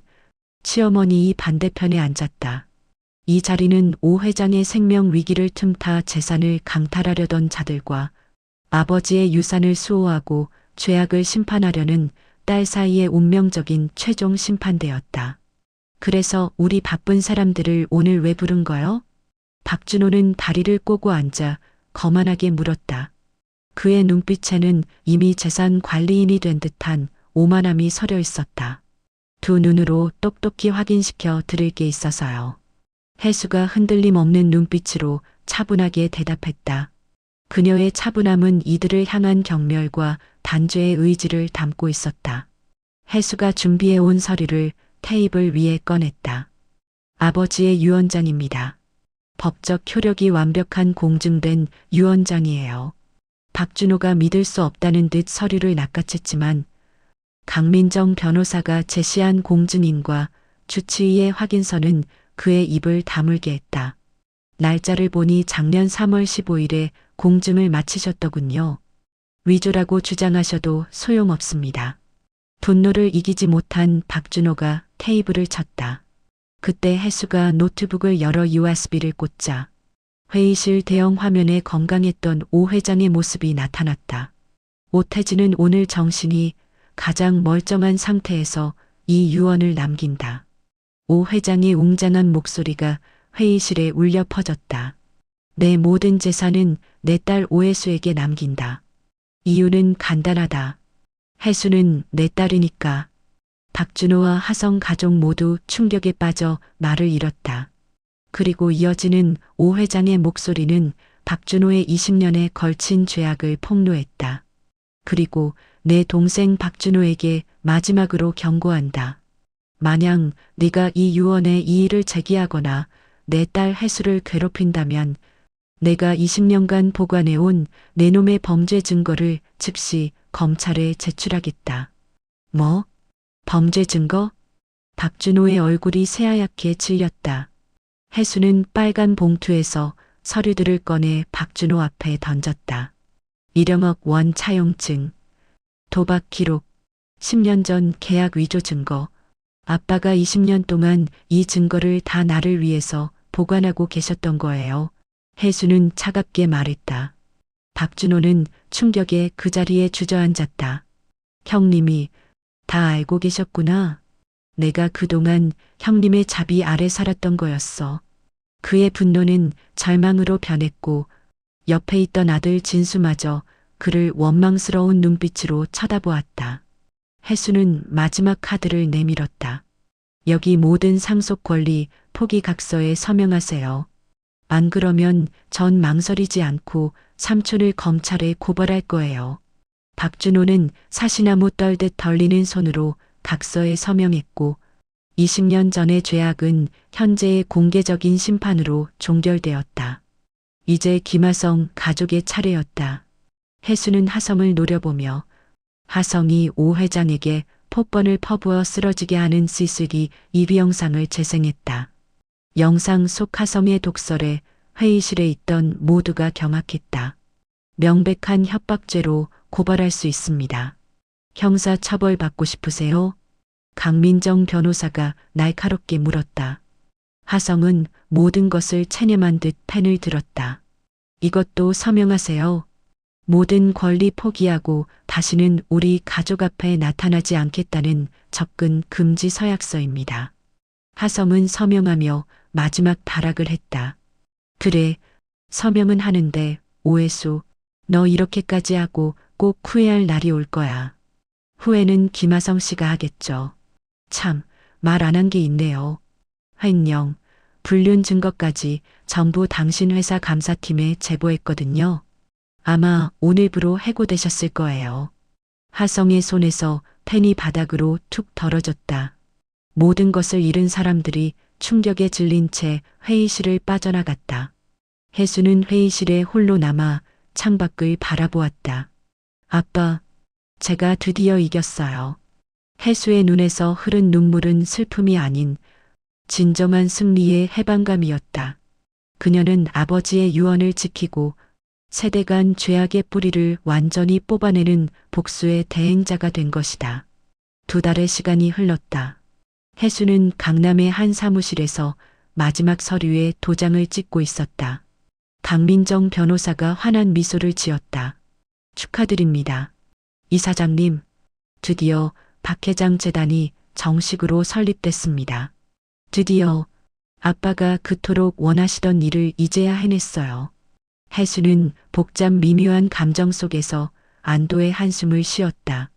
시어머니 반대편에 앉았다. 이 자리는 오 회장의 생명 위기를 틈타 재산을 강탈하려던 자들과 아버지의 유산을 수호하고 죄악을 심판하려는 딸 사이의 운명적인 최종 심판대였다. 그래서 우리 바쁜 사람들을 오늘 왜 부른 거요? 박준호는 다리를 꼬고 앉아 거만하게 물었다. 그의 눈빛에는 이미 재산 관리인이 된 듯한 오만함이 서려 있었다. 두 눈으로 똑똑히 확인시켜 들을 게 있어서요. 혜수가 흔들림 없는 눈빛으로 차분하게 대답했다. 그녀의 차분함은 이들을 향한 경멸과 단죄의 의지를 담고 있었다. 혜수가 준비해 온 서류를 테이블 위에 꺼냈다. 아버지의 유언장입니다. 법적 효력이 완벽한 공증된 유언장이에요. 박준호가 믿을 수 없다는 듯 서류를 낚아챘지만 강민정 변호사가 제시한 공증인과 주치의의 확인서는 그의 입을 다물게 했다. 날짜를 보니 작년 3월 15일에 공증을 마치셨더군요. 위조라고 주장하셔도 소용없습니다. 분노를 이기지 못한 박준호가 테이블을 쳤다. 그때 혜수가 노트북을 열어 USB를 꽂자 회의실 대형 화면에 건강했던 오 회장의 모습이 나타났다. 오태진은 오늘 정신이 가장 멀쩡한 상태에서 이 유언을 남긴다. 오 회장의 웅장한 목소리가 회의실에 울려 퍼졌다. 내 모든 재산은 내 딸 오혜수에게 남긴다. 이유는 간단하다. 혜수는 내 딸이니까. 박준호와 하성 가족 모두 충격에 빠져 말을 잃었다. 그리고 이어지는 오 회장의 목소리는 박준호의 20년에 걸친 죄악을 폭로했다. 그리고 내 동생 박준호에게 마지막으로 경고한다. 만약 네가 이 유언에 이의를 제기하거나 내 딸 혜수를 괴롭힌다면 내가 20년간 보관해온 내 놈의 범죄 증거를 즉시 검찰에 제출하겠다. 뭐? 범죄 증거? 박준호의 얼굴이 새하얗게 질렸다. 혜수는 빨간 봉투에서 서류들을 꺼내 박준호 앞에 던졌다. 1억억 원 차용증, 도박 기록, 10년 전 계약 위조 증거. 아빠가 20년 동안 이 증거를 다 나를 위해서 보관하고 계셨던 거예요. 혜수는 차갑게 말했다. 박준호는 충격에 그 자리에 주저앉았다. 형님이 다 알고 계셨구나. 내가 그동안 형님의 자비 아래 살았던 거였어. 그의 분노는 절망으로 변했고 옆에 있던 아들 진수마저 그를 원망스러운 눈빛으로 쳐다보았다. 혜수는 마지막 카드를 내밀었다. 여기 모든 상속 권리 포기각서에 서명하세요. 안 그러면 전 망설이지 않고 삼촌을 검찰에 고발할 거예요. 박준호는 사시나무 떨듯 덜리는 손으로 각서에 서명했고 20년 전의 죄악은 현재의 공개적인 심판으로 종결되었다. 이제 김하성 가족의 차례였다. 혜수는 하성을 노려보며 하성이 오 회장에게 폭번을 퍼부어 쓰러지게 하는 CCTV 영상을 재생했다. 영상 속 하성의 독설에 회의실에 있던 모두가 경악했다. 명백한 협박죄로 고발할 수 있습니다. 형사 처벌 받고 싶으세요? 강민정 변호사가 날카롭게 물었다. 하성은 모든 것을 체념한 듯 펜을 들었다. 이것도 서명하세요. 모든 권리 포기하고 다시는 우리 가족 앞에 나타나지 않겠다는 접근 금지 서약서입니다. 하성은 서명하며 마지막 발악을 했다. 그래, 서명은 하는데 오혜수, 너 이렇게까지 하고 꼭 후회할 날이 올 거야. 후회는 김하성 씨가 하겠죠. 참, 말 안 한 게 있네요. 횡령, 불륜 증거까지 전부 당신 회사 감사팀에 제보했거든요. 아마 오늘부로 해고되셨을 거예요. 하성의 손에서 펜이 바닥으로 툭 떨어졌다. 모든 것을 잃은 사람들이 충격에 질린 채 회의실을 빠져나갔다. 혜수는 회의실에 홀로 남아 창밖을 바라보았다. 아빠, 제가 드디어 이겼어요. 혜수의 눈에서 흐른 눈물은 슬픔이 아닌 진정한 승리의 해방감이었다. 그녀는 아버지의 유언을 지키고 세대 간 죄악의 뿌리를 완전히 뽑아내는 복수의 대행자가 된 것이다. 2달의 시간이 흘렀다. 혜수는 강남의 한 사무실에서 마지막 서류에 도장을 찍고 있었다. 강민정 변호사가 환한 미소를 지었다. 축하드립니다. 이사장님, 드디어 박 회장 재단이 정식으로 설립됐습니다. 드디어 아빠가 그토록 원하시던 일을 이제야 해냈어요. 혜수는 복잡 미묘한 감정 속에서 안도의 한숨을 쉬었다.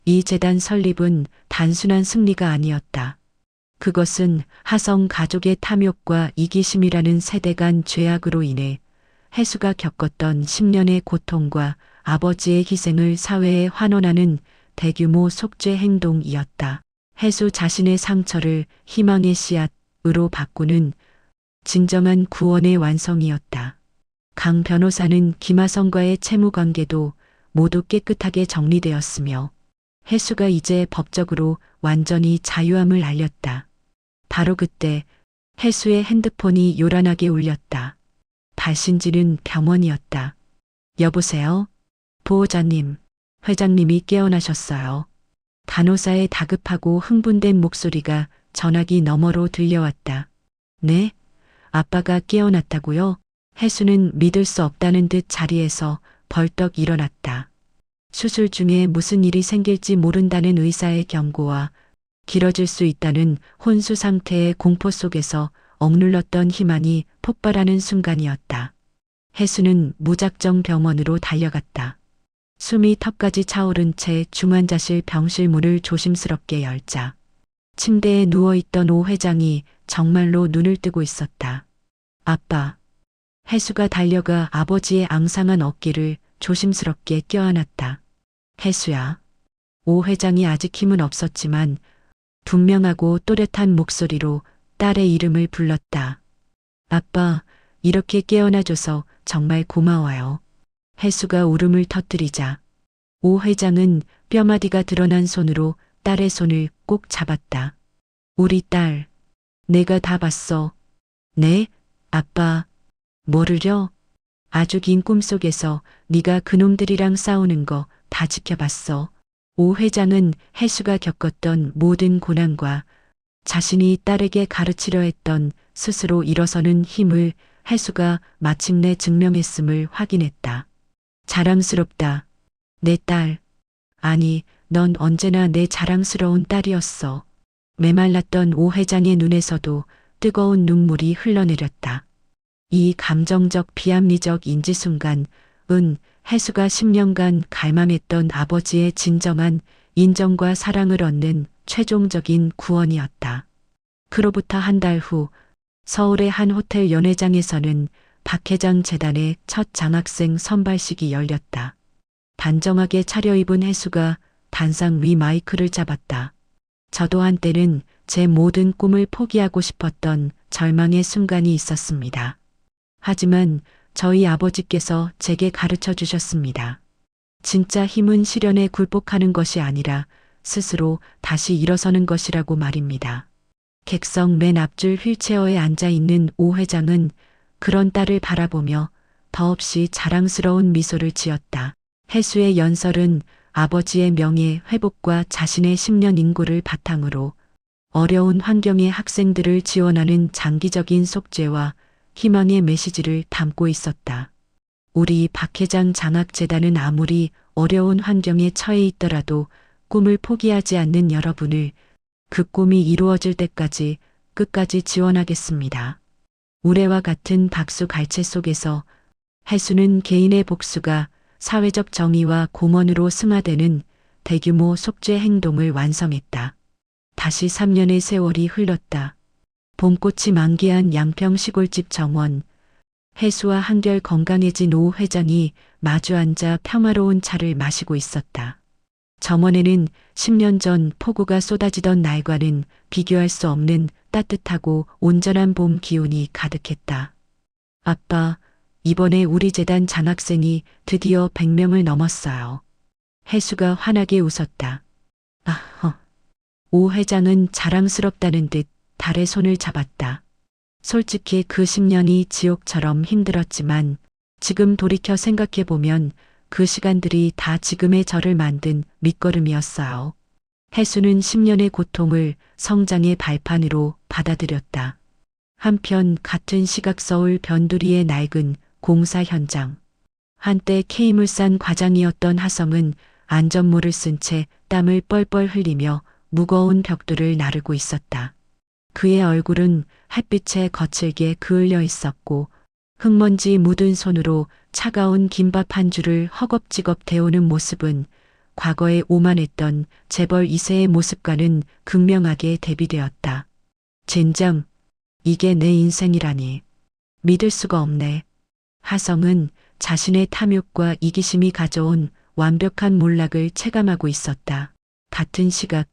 이 재단 설립은 단순한 승리가 아니었다. 그것은 하성 가족의 탐욕과 이기심이라는 세대 간 죄악으로 인해 혜수가 겪었던 10년의 고통과 아버지의 희생을 사회에 환원하는 대규모 속죄 행동이었다. 혜수 자신의 상처를 희망의 씨앗, 으로 바꾸는 진정한 구원의 완성이었다. 강 변호사는 김하성과의 채무 관계도 모두 깨끗하게 정리되었으며 혜수가 이제 법적으로 완전히 자유함을 알렸다. 바로 그때 혜수의 핸드폰이 요란하게 울렸다. 발신지는 병원이었다. 여보세요? 보호자님, 회장님이 깨어나셨어요. 간호사의 다급하고 흥분된 목소리가 전화기 너머로 들려왔다. 네? 아빠가 깨어났다고요? 혜수는 믿을 수 없다는 듯 자리에서 벌떡 일어났다. 수술 중에 무슨 일이 생길지 모른다는 의사의 경고와 길어질 수 있다는 혼수 상태의 공포 속에서 억눌렀던 희망이 폭발하는 순간이었다. 혜수는 무작정 병원으로 달려갔다. 숨이 턱까지 차오른 채 중환자실 병실 문을 조심스럽게 열자 침대에 누워있던 오 회장이 정말로 눈을 뜨고 있었다. 아빠. 혜수가 달려가 아버지의 앙상한 어깨를 조심스럽게 껴안았다. 혜수야. 오 회장이 아직 힘은 없었지만 분명하고 또렷한 목소리로 딸의 이름을 불렀다. 아빠, 이렇게 깨어나줘서 정말 고마워요. 혜수가 울음을 터뜨리자 오 회장은 뼈마디가 드러난 손으로 딸의 손을 꼭 잡았다. 우리 딸, 내가 다 봤어. 네? 아빠, 뭐를요? 아주 긴 꿈속에서 네가 그놈들이랑 싸우는 거 다 지켜봤어. 오 회장은 혜수가 겪었던 모든 고난과 자신이 딸에게 가르치려 했던 스스로 일어서는 힘을 혜수가 마침내 증명했음을 확인했다. 자랑스럽다. 내 딸. 아니, 넌 언제나 내 자랑스러운 딸이었어. 메말랐던 오 회장의 눈에서도 뜨거운 눈물이 흘러내렸다. 이 감정적 비합리적 인지 순간, 혜수가 10년간 갈망했던 아버지의 진정한 인정과 사랑을 얻는 최종적인 구원이었다. 그로부터 한 달 후 서울의 한 호텔 연회장에서는 박 회장 재단의 첫 장학생 선발식이 열렸다. 단정하게 차려입은 혜수가 단상 위 마이크를 잡았다. 저도 한때는 제 모든 꿈을 포기하고 싶었던 절망의 순간이 있었습니다. 하지만 저희 아버지께서 제게 가르쳐 주셨습니다. 진짜 힘은 시련에 굴복하는 것이 아니라 스스로 다시 일어서는 것이라고 말입니다. 객석 맨 앞줄 휠체어에 앉아 있는 오 회장은 그런 딸을 바라보며 더없이 자랑스러운 미소를 지었다. 혜수의 연설은 아버지의 명예 회복과 자신의 10년 인고를 바탕으로 어려운 환경의 학생들을 지원하는 장기적인 속죄와 희망의 메시지를 담고 있었다. 우리 박 회장 장학재단은 아무리 어려운 환경에 처해 있더라도 꿈을 포기하지 않는 여러분을 그 꿈이 이루어질 때까지 끝까지 지원하겠습니다. 우레와 같은 박수 갈채 속에서 혜수는 개인의 복수가 사회적 정의와 공헌으로 승화되는 대규모 속죄 행동을 완성했다. 다시 3년의 세월이 흘렀다. 봄꽃이 만개한 양평 시골집 정원. 혜수와 한결 건강해진 오 회장이 마주 앉아 평화로운 차를 마시고 있었다. 정원에는 10년 전 폭우가 쏟아지던 날과는 비교할 수 없는 따뜻하고 온전한 봄 기운이 가득했다. 아빠, 이번에 우리 재단 장학생이 드디어 100명을 넘었어요. 혜수가 환하게 웃었다. 오 회장은 자랑스럽다는 듯 달의 손을 잡았다. 솔직히 그 10년이 지옥처럼 힘들었지만 지금 돌이켜 생각해보면 그 시간들이 다 지금의 저를 만든 밑거름이었어요. 혜수는 10년의 고통을 성장의 발판으로 받아들였다. 한편 같은 시각 서울 변두리의 낡은 공사 현장. 한때 K물산 과장이었던 하성은 안전모를 쓴 채 땀을 뻘뻘 흘리며 무거운 벽돌을 나르고 있었다. 그의 얼굴은 햇빛에 거칠게 그을려 있었고 흙먼지 묻은 손으로 차가운 김밥 한 줄을 허겁지겁 데우는 모습은 과거에 오만했던 재벌 2세의 모습과는 극명하게 대비되었다. 젠장, 이게 내 인생이라니. 믿을 수가 없네. 하성은 자신의 탐욕과 이기심이 가져온 완벽한 몰락을 체감하고 있었다. 같은 시각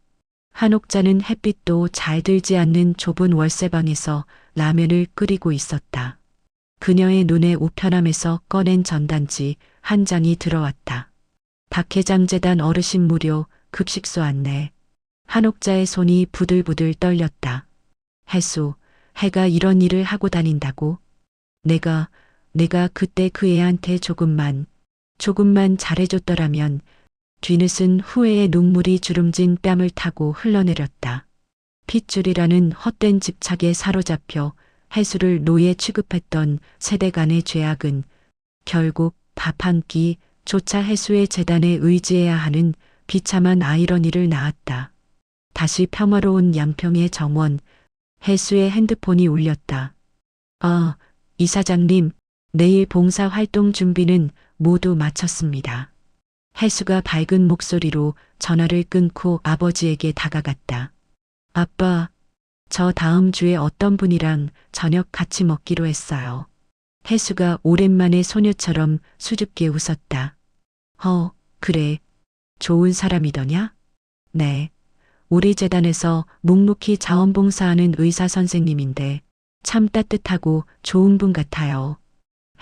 한옥자는 햇빛도 잘 들지 않는 좁은 월세방에서 라면을 끓이고 있었다. 그녀의 눈에 우편함에서 꺼낸 전단지 한 장이 들어왔다. 박회장 재단 어르신 무료 급식소 안내. 한옥자의 손이 부들부들 떨렸다. 혜수, 해가 이런 일을 하고 다닌다고? 내가 그때 그 애한테 조금만 잘해줬더라면. 뒤늦은 후회의 눈물이 주름진 뺨을 타고 흘러내렸다. 핏줄이라는 헛된 집착에 사로잡혀 해수를 노예 취급했던 세대 간의 죄악은 결국 밥 한 끼조차 해수의 재단에 의지해야 하는 비참한 아이러니를 낳았다. 다시 평화로운 양평의 정원, 해수의 핸드폰이 울렸다. 아, 이사장님, 내일 봉사활동 준비는 모두 마쳤습니다. 해수가 밝은 목소리로 전화를 끊고 아버지에게 다가갔다. 아빠, 저 다음 주에 어떤 분이랑 저녁 같이 먹기로 했어요. 해수가 오랜만에 소녀처럼 수줍게 웃었다. 그래. 좋은 사람이더냐? 네. 우리 재단에서 묵묵히 자원봉사하는 의사 선생님인데 참 따뜻하고 좋은 분 같아요.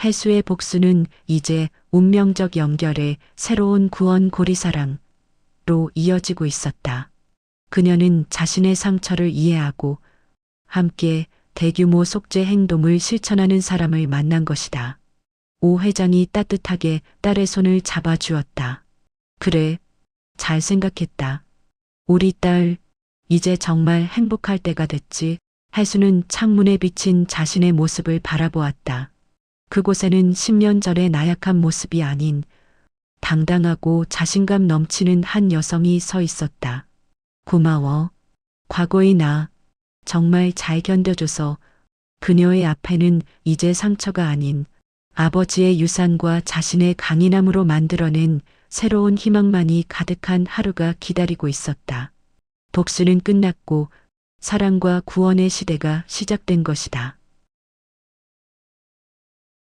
해수의 복수는 이제 운명적 연결의 새로운 구원 고리사랑로 이어지고 있었다. 그녀는 자신의 상처를 이해하고 함께 대규모 속죄 행동을 실천하는 사람을 만난 것이다. 오 회장이 따뜻하게 딸의 손을 잡아주었다. 그래, 잘 생각했다. 우리 딸, 이제 정말 행복할 때가 됐지. 해수는 창문에 비친 자신의 모습을 바라보았다. 그곳에는 10년 전의 나약한 모습이 아닌 당당하고 자신감 넘치는 한 여성이 서 있었다. 고마워. 과거의 나 정말 잘 견뎌줘서. 그녀의 앞에는 이제 상처가 아닌 아버지의 유산과 자신의 강인함으로 만들어낸 새로운 희망만이 가득한 하루가 기다리고 있었다. 복수는 끝났고 사랑과 구원의 시대가 시작된 것이다.